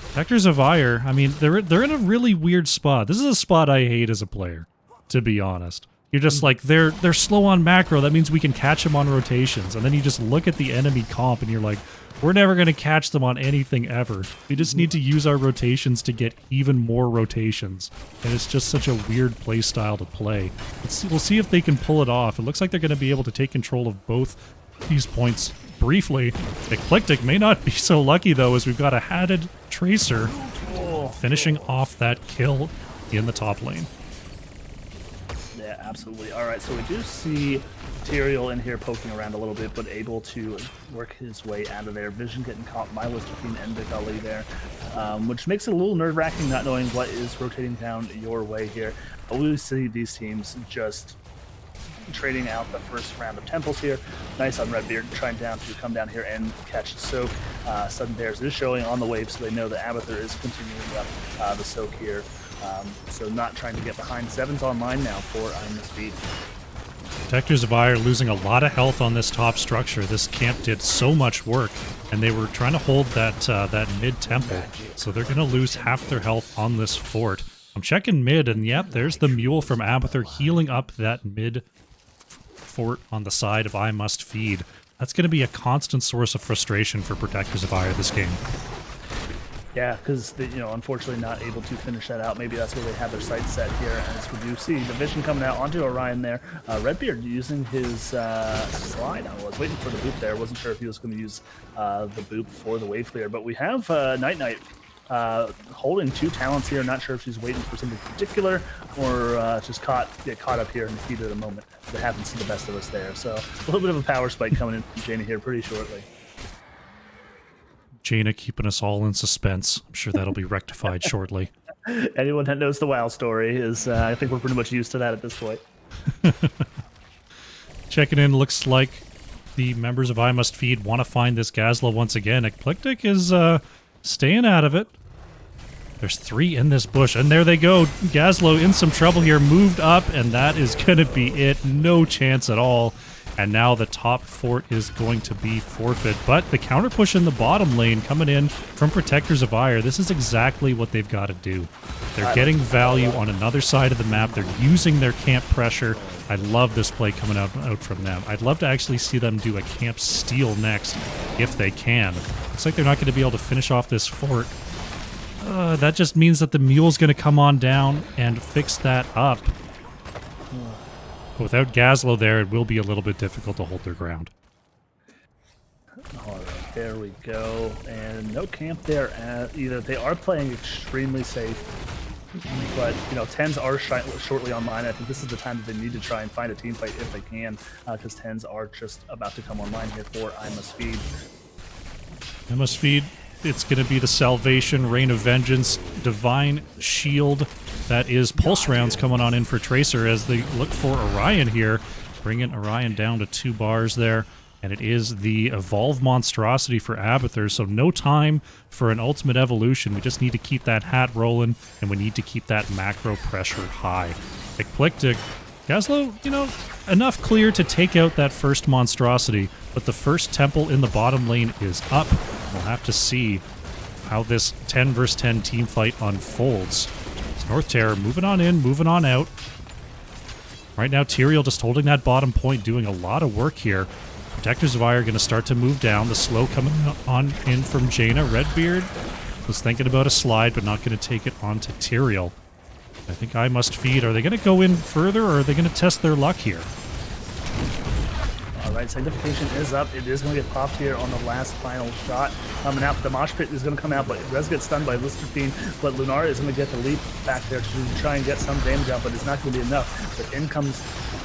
Protectors of Aiur, I mean, they're in a really weird spot. This is a spot I hate as a player, to be honest. You're just like, they're slow on macro, that means we can catch them on rotations. And then you just look at the enemy comp and you're like, we're never going to catch them on anything ever. We just need to use our rotations to get even more rotations. And it's just such a weird play style to play. We'll see if they can pull it off. It looks like they're going to be able to take control of both these points briefly. Eclectic may not be so lucky, though, as we've got a hatted Tracer finishing off that kill in the top lane. Yeah, absolutely. All right, so we do see Tyrael in here poking around a little bit, but able to work his way out of there. Vision getting caught by Lister Fiend and the Gully there, which makes it a little nerve-wracking not knowing what is rotating down your way here. But we see these teams just trading out the first round of temples here. Nice on Redbeard, trying to come down here and catch the soak. Sudden Bears is showing on the wave, so they know that Abathur is continuing up the soak here. So not trying to get behind. 7's online now for I Must Feed. Protectors of Aiur losing a lot of health on this top structure. This camp did so much work, and they were trying to hold that mid-temple, so they're going to lose half their health on this fort. I'm checking mid, and yep, there's the Mule from Abathur healing up that mid fort on the side of I Must Feed. That's going to be a constant source of frustration for Protectors of Aiur this game. Yeah, because unfortunately not able to finish that out. Maybe that's where they have their sights set here. As we do see the vision coming out onto Orion there. Redbeard using his slide. I was waiting for the boop there. Wasn't sure if he was going to use the boop for the wave clear. But we have Night Knight holding 2 talents here. Not sure if she's waiting for something particular or just get caught up here in the heat of the moment. That happens to the best of us there. So a little bit of a power spike coming in from Jaina here pretty shortly. Jaina keeping us all in suspense. I'm sure that'll be rectified shortly. Anyone that knows the WoW story is, I think we're pretty much used to that at this point. Checking in, looks like the members of I Must Feed want to find this Gazla once again. Eclectic is staying out of it. There's 3 in this bush, and there they go. Gazlo in some trouble here, moved up, and that is going to be it. No chance at all. And now the top fort is going to be forfeit. But the counter push in the bottom lane coming in from Protectors of Aiur. This is exactly what they've got to do. They're getting value on another side of the map. They're using their camp pressure. I love this play coming out from them. I'd love to actually see them do a camp steal next if they can. Looks like they're not going to be able to finish off this fort. That just means that the Mule's going to come on down and fix that up. Without Gazlo there, it will be a little bit difficult to hold their ground. All right, there we go. And no camp there either. They are playing extremely safe. But, 10s are shortly online. I think this is the time that they need to try and find a team fight if they can. Because 10s are just about to come online here for I Must Feed. I Must Feed. It's going to be the Salvation, Rain of Vengeance, Divine Shield. That is Pulse Rounds coming on in for Tracer as they look for Orion here. Bringing Orion down to 2 bars there. And it is the Evolve Monstrosity for Abathur, so no time for an Ultimate Evolution. We just need to keep that hat rolling, and we need to keep that macro pressure high. Eclectic. Gazlo, enough clear to take out that first Monstrosity, but the first Temple in the bottom lane is up. We'll have to see how this 10 versus 10 team fight unfolds. It's North Terror moving on in, moving on out. Right now, Tyrael just holding that bottom point, doing a lot of work here. Protectors of Aiur are going to start to move down. The slow coming on in from Jaina. Redbeard was thinking about a slide, but not going to take it onto Tyrael. I think I Must Feed. Are they going to go in further, or are they going to test their luck here? All right, Sanctification is up. It is going to get popped here on the last final shot. And now the Mosh Pit is going to come out, but Rez gets stunned by Lister Fiend. But Lunara is going to get the leap back there to try and get some damage out, but it's not going to be enough. But in comes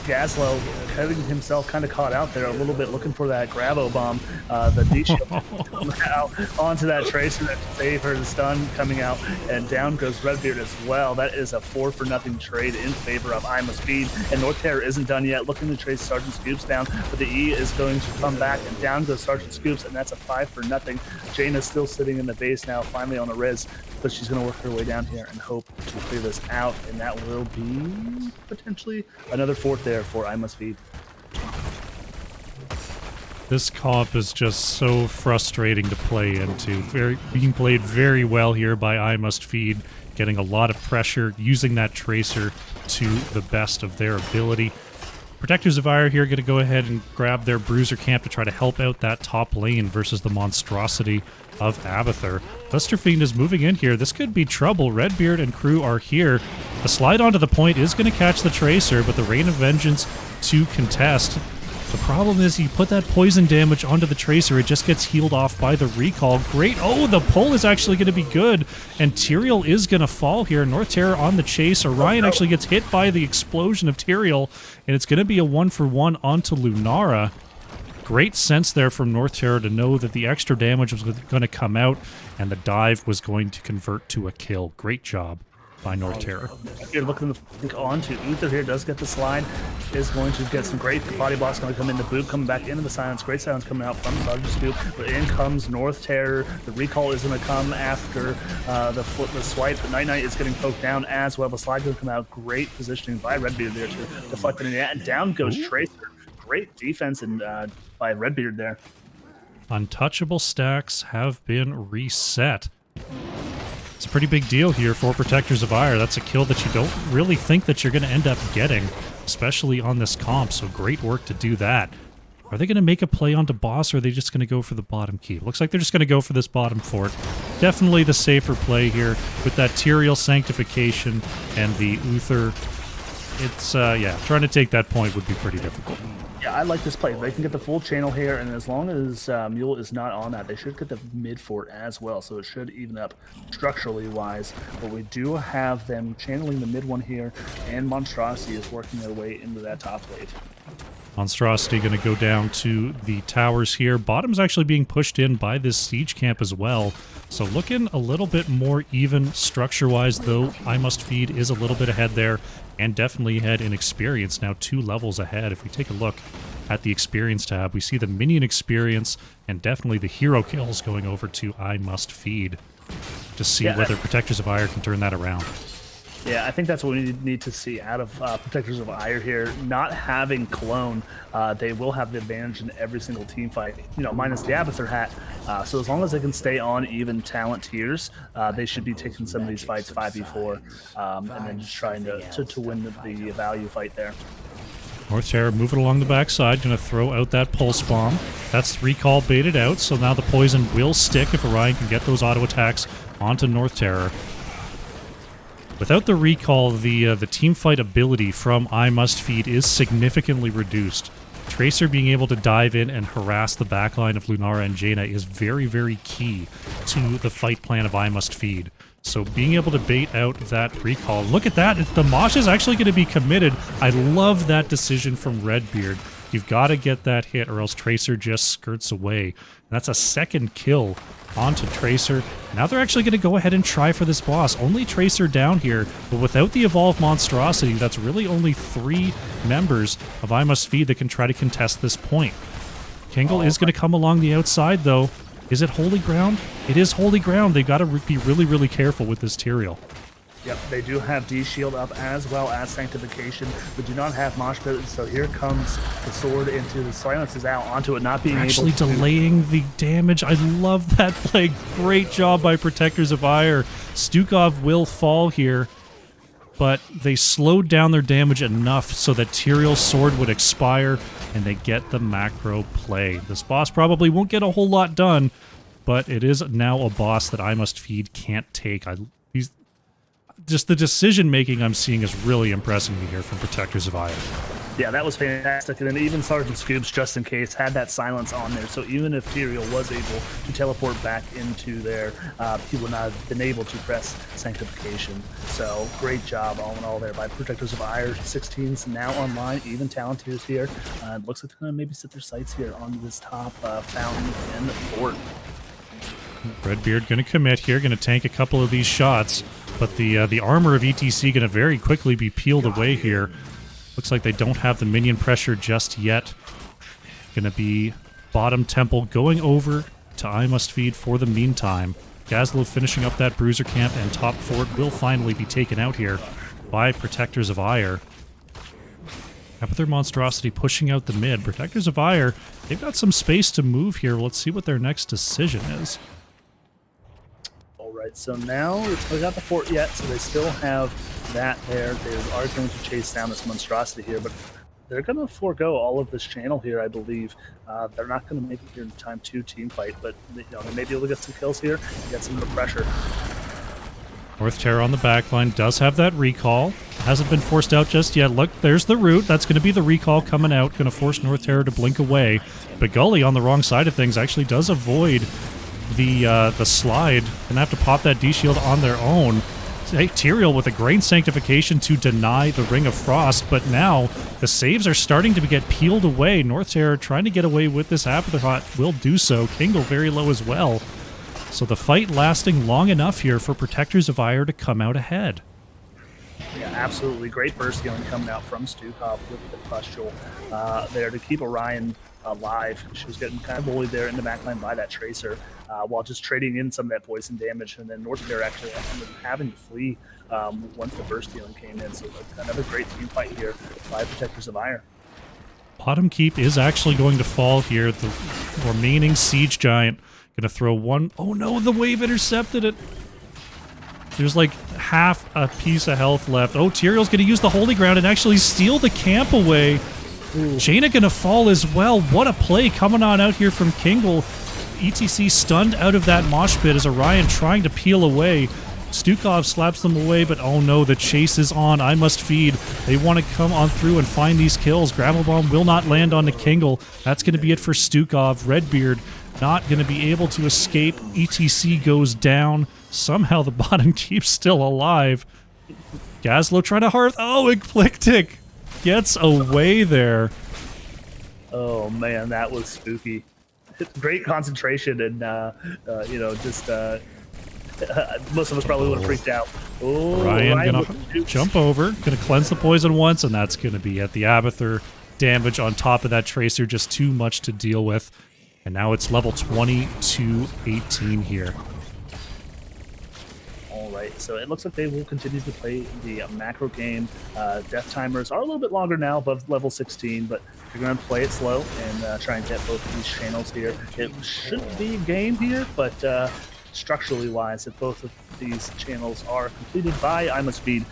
Gazlo, having himself kind of caught out there a little bit, looking for that Grabo Bomb. The D-Shield out onto that Tracer to save her, the stun coming out, and down goes Redbeard as well. That is a 4-for-0 trade in favor of I Must Feed, and North Terror isn't done yet, looking to trace Sergeant Scoops down, but the E is going to come back, and down goes Sergeant Scoops, and that's a 5-for-0. Jaina's still sitting in the base now, finally on the Riz, but she's going to work her way down here and hope to clear this out, and that will be potentially another fort there for I Must Feed. This comp is just so frustrating to play into. Being played very well here by I Must Feed, getting a lot of pressure, using that Tracer to the best of their ability. Protectors of Aiur here going to go ahead and grab their Bruiser camp to try to help out that top lane versus the Monstrosity of Abathur. Lister Fiend is moving in here. This could be trouble. Redbeard and crew are here. The slide onto the point is going to catch the Tracer, but the Rain of Vengeance to contest. The problem is you put that poison damage onto the Tracer, it just gets healed off by the recall. Great. Oh, the pull is actually going to be good, and Tyrael is going to fall here. North Terror on the chase. Orion actually gets hit by the explosion of Tyrael, and it's going to be a 1-for-1 onto Lunara. Great sense there from North Terror to know that the extra damage was going to come out, and the dive was going to convert to a kill. Great job by North Terror. You're looking on to Uther here, does get the slide, is going to get some great body blocks, going to come in the boot, coming back into the silence. Great silence coming out from Sergeant Scoop, but in comes North Terror. The recall is going to come after the swipe. The Night Knight is getting poked down as well. The slide going to come out. Great positioning by Redbeard there to deflect it in the net, and down goes Tracer. Great defense and by Redbeard there. Untouchable stacks have been reset. It's a pretty big deal here for Protectors of Aiur. That's a kill that you don't really think that you're going to end up getting, especially on this comp, so great work to do that. Are they going to make a play onto boss, or are they just going to go for the bottom keep? Looks like they're just going to go for this bottom fort. Definitely the safer play here with that Tyrael Sanctification and the Uther. It's, yeah, trying to take that point would be pretty difficult. Yeah, I like this play. They can get the full channel here, and as long as Mule is not on that, they should get the mid fort as well, so it should even up structurally wise. But we do have them channeling the mid one here, and Monstrosity is working their way into that top wave. Monstrosity going to go down to the towers here. Bottom's actually being pushed in by this siege camp as well. So looking a little bit more even structure-wise, though I Must Feed is a little bit ahead there, and definitely ahead in experience, now 2 levels ahead. If we take a look at the experience tab, we see the minion experience and definitely the hero kills going over to I Must Feed to see whether Protectors of Aiur can turn that around. Yeah, I think that's what we need to see out of Protectors of Aiur here. Not having Cologne, they will have the advantage in every single team fight, you know, minus the Abathur hat. So as long as they can stay on even talent tiers, they should be taking some of these fights 5v4 and then just trying to win the value fight there. North Terror moving along the backside, going to throw out that Pulse Bomb. That's recall baited out, so now the poison will stick if Orion can get those auto attacks onto North Terror. Without the recall, the team fight ability from I Must Feed is significantly reduced. Tracer being able to dive in and harass the backline of Lunara and Jaina is very, very key to the fight plan of I Must Feed. So being able to bait out that recall, look at that, the Mosh is actually going to be committed. I love that decision from Redbeard. You've got to get that hit or else Tracer just skirts away. That's a second kill onto Tracer. Now they're actually going to go ahead and try for this boss. Only Tracer down here, but without the Evolved Monstrosity, that's really only 3 members of I Must Feed that can try to contest this point. Kingle is going to come along the outside, though. Is it Holy Ground? It is Holy Ground. They've got to be really, really careful with this Tyrael. Yep, they do have D-Shield up as well as Sanctification, but do not have Mosh Pit, so here comes the sword into the silences out onto it not being actually able to... delaying the damage. I love that play. Great job by Protectors of Aiur. Stukov will fall here, but they slowed down their damage enough so that Tyrael's sword would expire, and they get the macro play. This boss probably won't get a whole lot done, but it is now a boss that I Must Feed can't take. Just the decision-making I'm seeing is really impressing me here from Protectors of Aiur. Yeah, that was fantastic. And then even Sergeant Scoops, just in case, had that silence on there. So even if Tyrael was able to teleport back into there, he would not have been able to press Sanctification. So great job all in all there by Protectors of Aiur. 16's now online, even talent tiers here. It looks like they're going to maybe set their sights here on this top fountain in the fort. Redbeard going to commit here, going to tank a couple of these shots, but the armor of ETC going to very quickly be peeled away here. Looks like they don't have the minion pressure just yet. Going to be bottom temple going over to I Must Feed for the meantime. Gazlo finishing up that bruiser camp, and top fort will finally be taken out here by Protectors of Aiur. Abathur Monstrosity pushing out the mid. Protectors of Aiur, they've got some space to move here. Let's see what their next decision is. Right, so now we got the fort yet, so they still have that there. They are going to chase down this Monstrosity here, but they're going to forego all of this channel here, I believe. They're not going to make it here in time to team fight, but they may be able to get some kills here and get some of the pressure. North Terror on the backline does have that recall. Hasn't been forced out just yet. Look, there's the root. That's going to be the recall coming out. Going to force North Terror to blink away. But Gully on the wrong side of things actually does avoid the slide, and have to pop that D-Shield on their own. Tyrael with a great Sanctification to deny the Ring of Frost, but now the saves are starting to get peeled away. North Terror trying to get away with this Abathur will do so. Kingle very low as well. So the fight lasting long enough here for Protectors of Aiur to come out ahead. Yeah, absolutely. Great burst healing coming out from Stukov with the Pustule there to keep Orion alive. She was getting kind of bullied there in the backline by that Tracer while just trading in some of that poison damage. And then North Terror actually ended up having to flee once the burst healing came in. So another great team fight here by Protectors of Aiur. Bottom keep is actually going to fall here. The remaining Siege Giant going to throw one. Oh no, the wave intercepted it. There's like half a piece of health left. Oh, Tyrion's going to use the holy ground and actually steal the camp away. Jaina going to fall as well. What a play coming on out here from Kingle. ETC stunned out of that mosh pit as Orion trying to peel away. Stukov slaps them away, but oh no, the chase is on. I must feed. They want to come on through and find these kills. Gravel Bomb will not land on the Kingle. That's going to be it for Stukov. Redbeard not going to be able to escape. ETC goes down. Somehow the bottom keeps still alive. Gazlo trying to hearth. Oh, Eclectic gets away there. Oh man, that was spooky. Great concentration and just most of us probably would have freaked out. Oh, Ryan gonna jump over, gonna cleanse the poison once, and that's gonna be it. The Abathur damage on top of that Tracer, just too much to deal with. And now it's level 20-18 here. Alright, so it looks like they will continue to play the macro game. Death timers are a little bit longer now, above level 16, but you're going to play it slow and try and get both of these channels here. It should be a game here, but structurally wise, if both of these channels are completed by I Must Feed,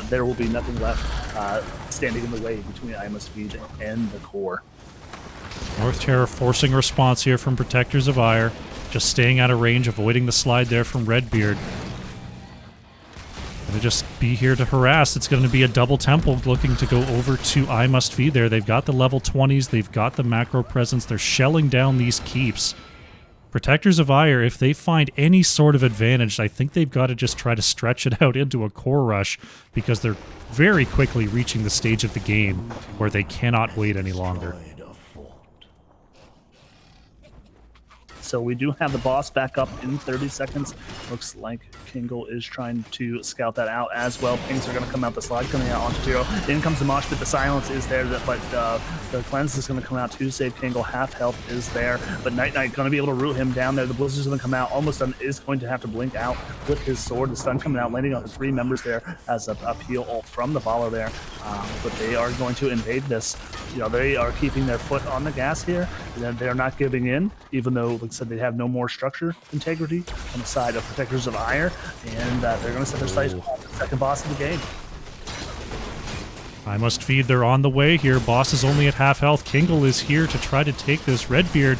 there will be nothing left standing in the way between I Must Feed and the core. North Terror forcing response here from Protectors of Aiur, just staying out of range, avoiding the slide there from Redbeard. Gonna just be here to harass. It's going to be a double temple looking to go over to I Must Feed there. They've got the level 20s, they've got the macro presence, they're shelling down these keeps. Protectors of Aiur, if they find any sort of advantage, I think they've got to just try to stretch it out into a core rush, because they're very quickly reaching the stage of the game where they cannot wait any longer. So we do have the boss back up in 30 seconds. Looks like Kingle is trying to scout that out as well. Pings are going to come out, the slide coming out onto Tiro. In comes the mosh pit, the silence is there, but the cleanse is going to come out to save Kingle. Half health is there, but Night Knight going to be able to root him down there. The blizzard is going to come out. Almost done, is going to have to blink out with his sword. The stun coming out, landing on the 3 members there as a peel ult from the follow there. But they are going to invade this. You know, they are keeping their foot on the gas here. They're not giving in, even though, like I said, they have no more structure integrity on the side of Protectors of Aiur, and they're going to set their sights on the second boss of the game. I Must Feed, they're on the way here. Boss is only at half health. Kingle is here to try to take this. Redbeard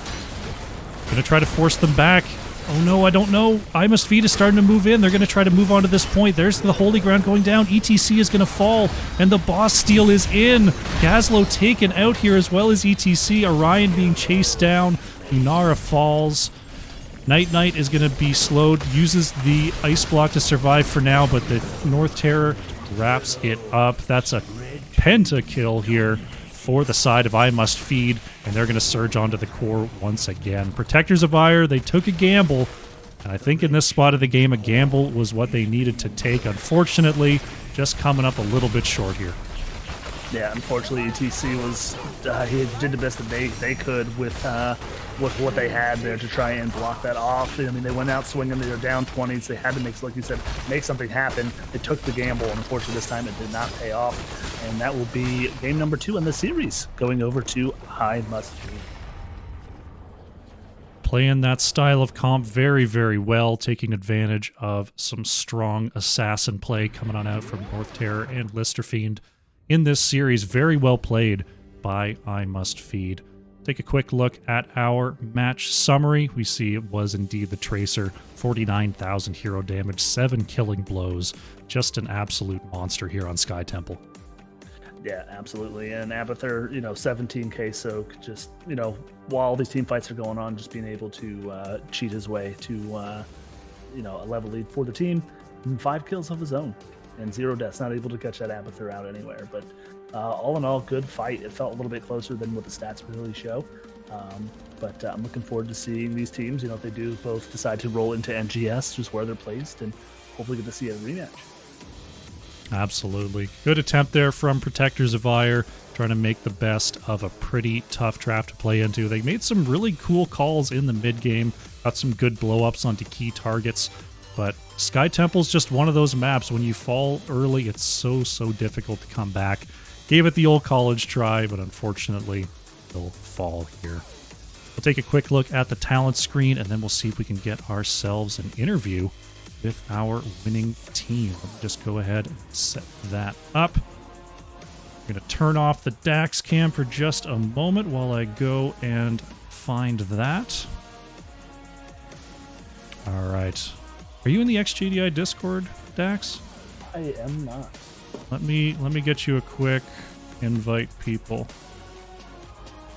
gonna try to force them back. Oh no, I don't know. I Must Feed is starting to move in. They're going to try to move on to this point. There's the Holy Ground going down. ETC is going to fall, and the boss steal is in. Gazlo taken out here as well as ETC. Orion being chased down. Lunara falls. Night Knight is going to be slowed. Uses the ice block to survive for now, but the North Terror wraps it up. That's a pentakill here for the side of I Must Feed, and they're going to surge onto the core once again. Protectors of Aiur, they took a gamble, and I think in this spot of the game, a gamble was what they needed to take. Unfortunately, just coming up a little bit short here. Yeah, unfortunately, ETC was he did the best that they could with what they had there to try and block that off. I mean, they went out swinging. They were down 20s. They had to make, like you said, make something happen. They took the gamble, and unfortunately, this time it did not pay off. And that will be game number 2 in the series, going over to I Must Feed. Playing that style of comp very, very well, taking advantage of some strong assassin play coming on out from North Terror and Listerfiend in this series. Very well played by I Must Feed. Take a quick look at our match summary. We see it was indeed the Tracer, 49,000 hero damage, 7 killing blows. Just an absolute monster here on Sky Temple. Yeah, absolutely. And Abathur, 17k soak, just, while all these team fights are going on, just being able to cheat his way to, a level lead for the team, and 5 kills of his own, and 0 deaths. Not able to catch that Abathur out anywhere. But all in all, good fight. It felt a little bit closer than what the stats really show. But I'm looking forward to seeing these teams, if they do both decide to roll into NGS, just where they're placed, and hopefully get to see a rematch. Absolutely. Good attempt there from Protectors of Aiur, trying to make the best of a pretty tough draft to play into. They made some really cool calls in the mid-game, got some good blow-ups onto key targets, but Sky Temple's just one of those maps. When you fall early, it's so difficult to come back. Gave it the old college try, but unfortunately, they'll fall here. We'll take a quick look at the talent screen, and then we'll see if we can get ourselves an interview with our winning team. Let me just go ahead and set that up. I'm going to turn off the Dax cam for just a moment while I go and find that. All right. Are you in the XGDI Discord, Dax? I am not. Let me get you a quick invite people.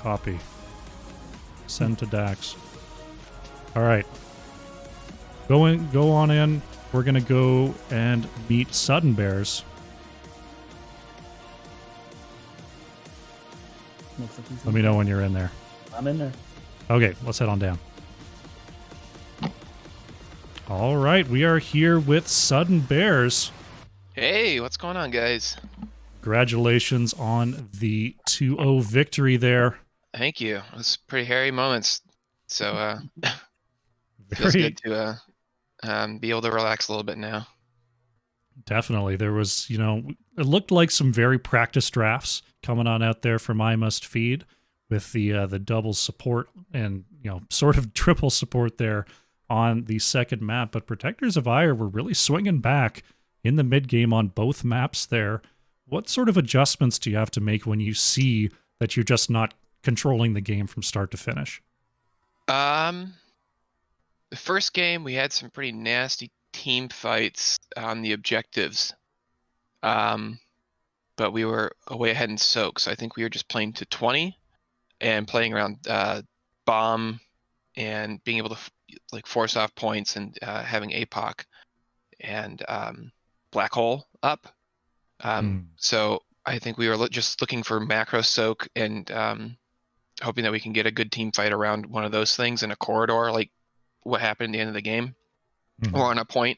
Copy. Send to Dax. All right. Go on in. We're gonna go and meet Sudden Bears. Looks like he's Let me know when you're in there. I'm in there. Okay, let's head on down. All right, we are here with Sudden Bears. Hey, what's going on, guys? Congratulations on the 2-0 victory there. Thank you. It was pretty hairy moments, so feels good to be able to relax a little bit now. Definitely. There was, it looked like some very practice drafts coming on out there from I Must Feed with the double support and, sort of triple support there on the second map. But Protectors of Aiur were really swinging back in the mid game on both maps there. What sort of adjustments do you have to make when you see that you're just not controlling the game from start to finish? The first game we had some pretty nasty team fights on the objectives, but we were way ahead in soak, so I think we were just playing to 20 and playing around bomb and being able to force off points and having APOC and black hole up. So I think we were just looking for macro soak and hoping that we can get a good team fight around one of those things in a corridor, like what happened at the end of the game, or on a point.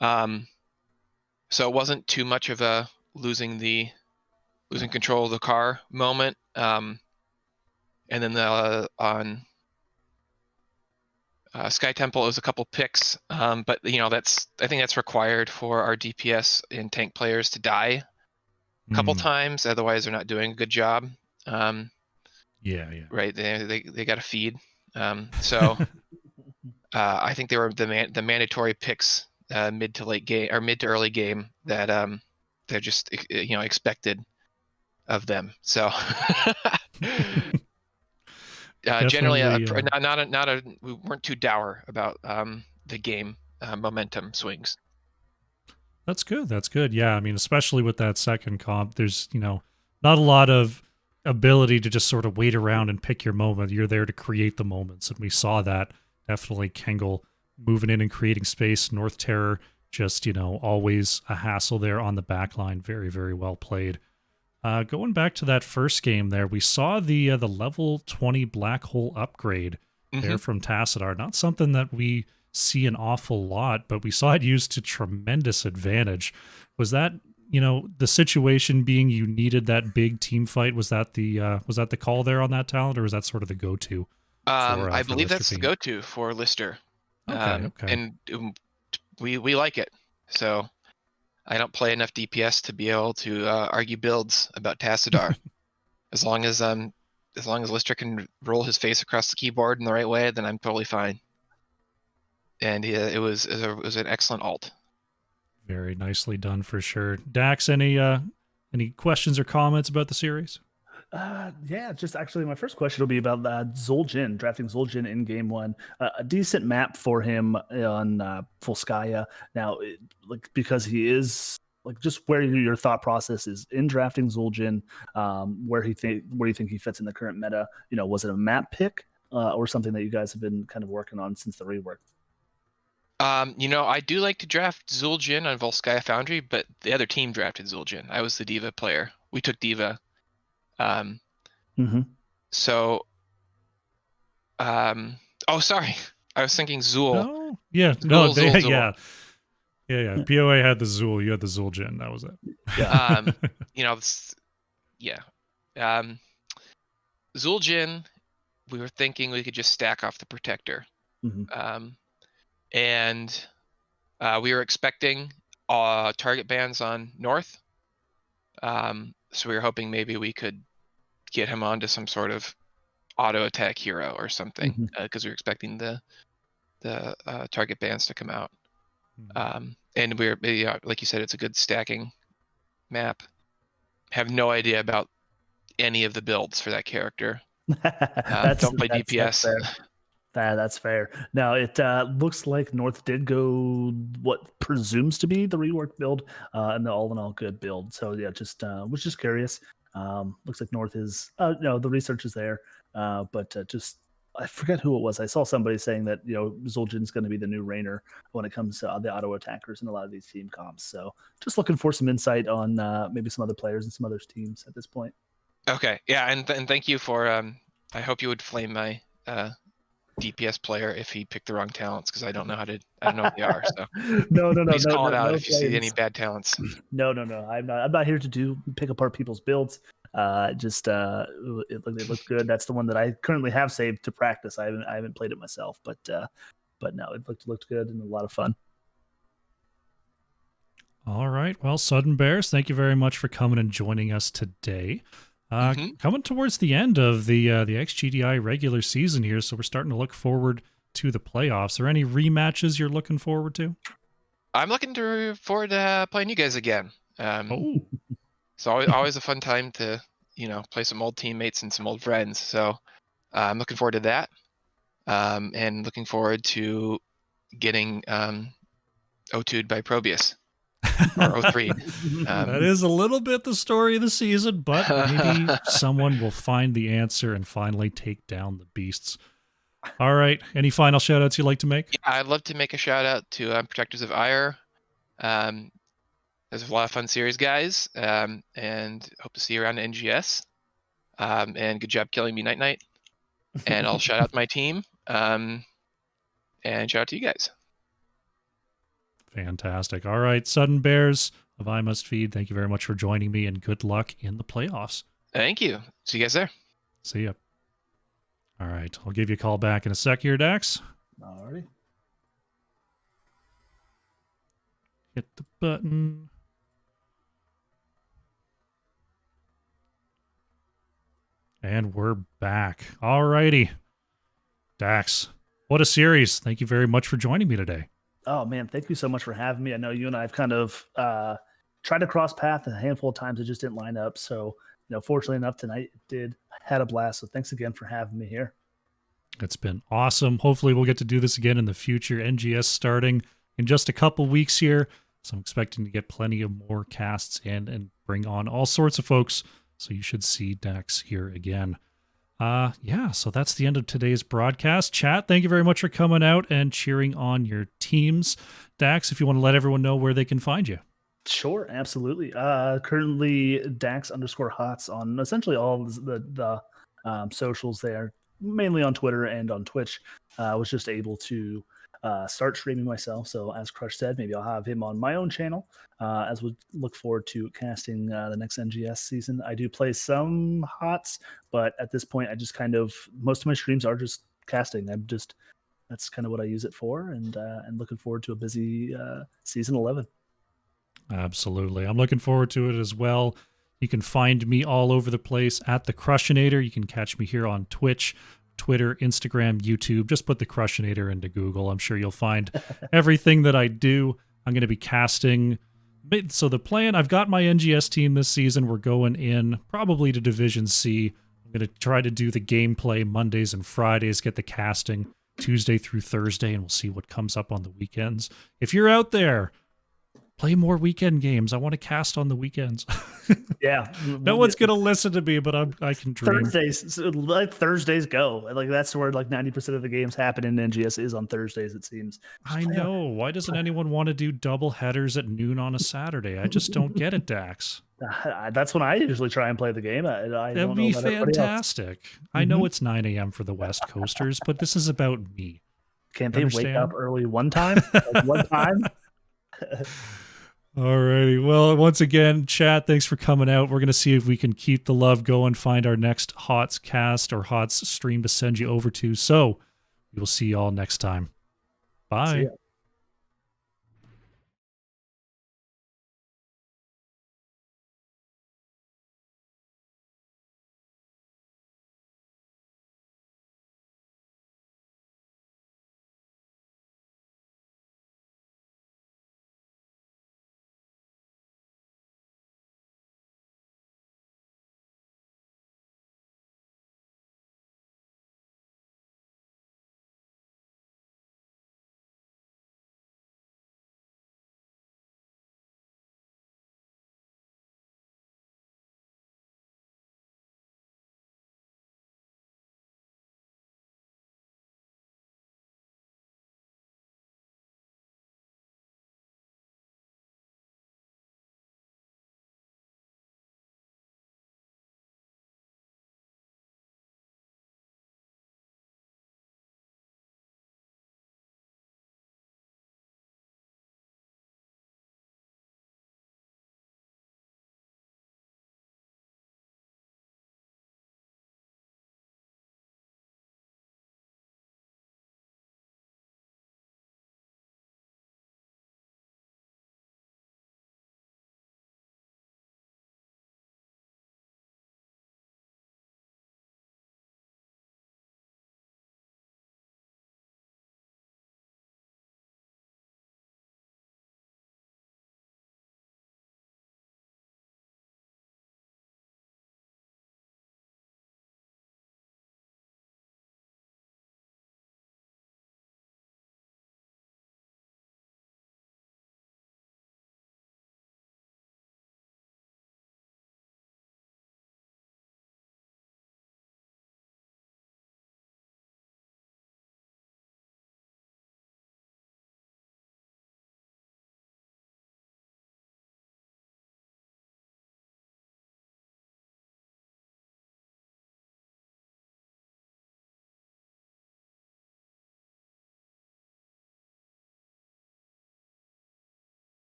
So it wasn't too much of a losing control of the car moment. And then on Sky Temple, it was a couple picks, but I think that's required for our DPS and tank players to die a couple times, otherwise they're not doing a good job. Yeah. Right, they got to feed. So I think they were the mandatory picks mid to late game or mid to early game that they're just expected of them. So generally, we weren't too dour about the game momentum swings. That's good. That's good. Yeah, I mean, especially with that second comp, there's not a lot of ability to just sort of wait around and pick your moment. You're there to create the moments, and we saw that. Definitely Kengel moving in and creating space. North Terror just always a hassle there on the back line. Very, very well played. Going back to that first game there, we saw the level 20 black hole upgrade there from Tassadar. Not something that we see an awful lot, but we saw it used to tremendous advantage. Was that the situation being you needed that big team fight? Was that the call there on that talent, or was that sort of the go-to? I believe that's the go-to for Lister. Okay. And we like it. So I don't play enough DPS to be able to argue builds about Tassadar. as long as Lister can roll his face across the keyboard in the right way, then I'm totally fine. And it was an excellent ult. Very nicely done for sure. Dax, any questions or comments about the series? Yeah, just actually my first question will be about Zul'jin, drafting Zul'jin in game one. A decent map for him on Volskaya. Now, because he is just where your thought process is in drafting Zul'jin, where do you think he fits in the current meta? Was it a map pick or something that you guys have been kind of working on since the rework? I do like to draft Zul'jin on Volskaya Foundry, but the other team drafted Zul'jin. I was the Diva player. We took Diva. So, oh, sorry. I was thinking Zul. No, yeah, Zul, no, Zul. yeah. POA had the Zul, you had the Zul'jin. That was it. Yeah. Zul'jin, we were thinking we could just stack off the Protector. And we were expecting target bans on North. So we were hoping maybe we could get him onto some sort of auto attack hero or something, because we were expecting the target bans to come out. And we're like you said, it's a good stacking map. Have no idea about any of the builds for that character. Don't play DPS. That's fair. Now it looks like North did go what presumes to be the rework build, and the all-in-all good build. So yeah, just was just curious. Looks like North is the research is there, but just I forget who it was. I saw somebody saying that Zul'jin's going to be the new Rainer when it comes to the auto attackers in a lot of these team comps. So just looking for some insight on maybe some other players and some other teams at this point. Okay, yeah, and thank you for. I hope you would flame my DPS player if he picked the wrong talents, because I don't know what they are. So no, please call it out no if you see any bad talents. No. I'm not here to pick apart people's builds. It looked good. That's the one that I currently have saved to practice. I haven't played it myself, but no, it looked good and a lot of fun. All right. Well, Sudden Bears, thank you very much for coming and joining us today. Coming towards the end of the XGDI regular season here, so we're starting to look forward to the playoffs. Are there any rematches you're looking forward to? I'm looking forward to playing you guys again. It's always a fun time to play some old teammates and some old friends. So I'm looking forward to that, and looking forward to getting O2'd by Probius. Or 03. That is a little bit the story of the season, but maybe someone will find the answer and finally take down the beasts. All right. Any final shout outs you'd like to make? Yeah, I'd love to make a shout out to Protectors of Aiur. There's a lot of fun series, guys, and hope to see you around NGS. And good job killing me, Night Night. And I'll shout out to my team, and shout out to you guys. Fantastic. All right, Sudden Bears of I Must Feed, thank you very much for joining me, and good luck in the playoffs. Thank you. See you guys there. See ya. All right, I'll give you a call back in a sec here, Dax. Alrighty. Hit the button. And we're back. All righty. Dax, what a series. Thank you very much for joining me today. Oh, man, thank you so much for having me. I know you and I have kind of tried to cross path a handful of times. It just didn't line up. So, fortunately enough, tonight it did. I had a blast. So thanks again for having me here. It's been awesome. Hopefully we'll get to do this again in the future. NGS starting in just a couple weeks here. So I'm expecting to get plenty of more casts in and bring on all sorts of folks. So you should see Dax here again. So that's the end of today's broadcast. Chat, thank you very much for coming out and cheering on your teams. Dax, if you want to let everyone know where they can find you. Sure, absolutely. Currently Dax_Hots on essentially all the socials there, mainly on Twitter and on Twitch. I was just able to start streaming myself. So as Crush said, maybe I'll have him on my own channel as we look forward to casting the next NGS season. I do play some HOTS, but at this point, I just most of my streams are just casting. That's kind of what I use it for, and looking forward to a busy season 11. Absolutely. I'm looking forward to it as well. You can find me all over the place at the Crushinator. You can catch me here on Twitch, Twitter, Instagram, YouTube. Just put the Crushinator into Google. I'm sure you'll find everything that I do. I'm going to be casting. So the plan, I've got my NGS team this season. We're going in probably to Division C. I'm going to try to do the gameplay Mondays and Fridays, get the casting Tuesday through Thursday, and we'll see what comes up on the weekends. If you're out there, play more weekend games. I want to cast on the weekends. Yeah. No one's going to listen to me, but I can dream. Thursdays go. Like that's where 90% of the games happen in NGS is on Thursdays, it seems. I know. Why doesn't anyone want to do double headers at noon on a Saturday? I just don't get it, Dax. That's when I usually try and play the game. That'd be fantastic. I know it's 9 a.m. for the West Coasters, but this is about me. Can't they wake up early one time? One time? Alrighty. Well, once again, chat, thanks for coming out. We're going to see if we can keep the love going, find our next HOTS cast or HOTS stream to send you over to. So we will see you all next time. Bye.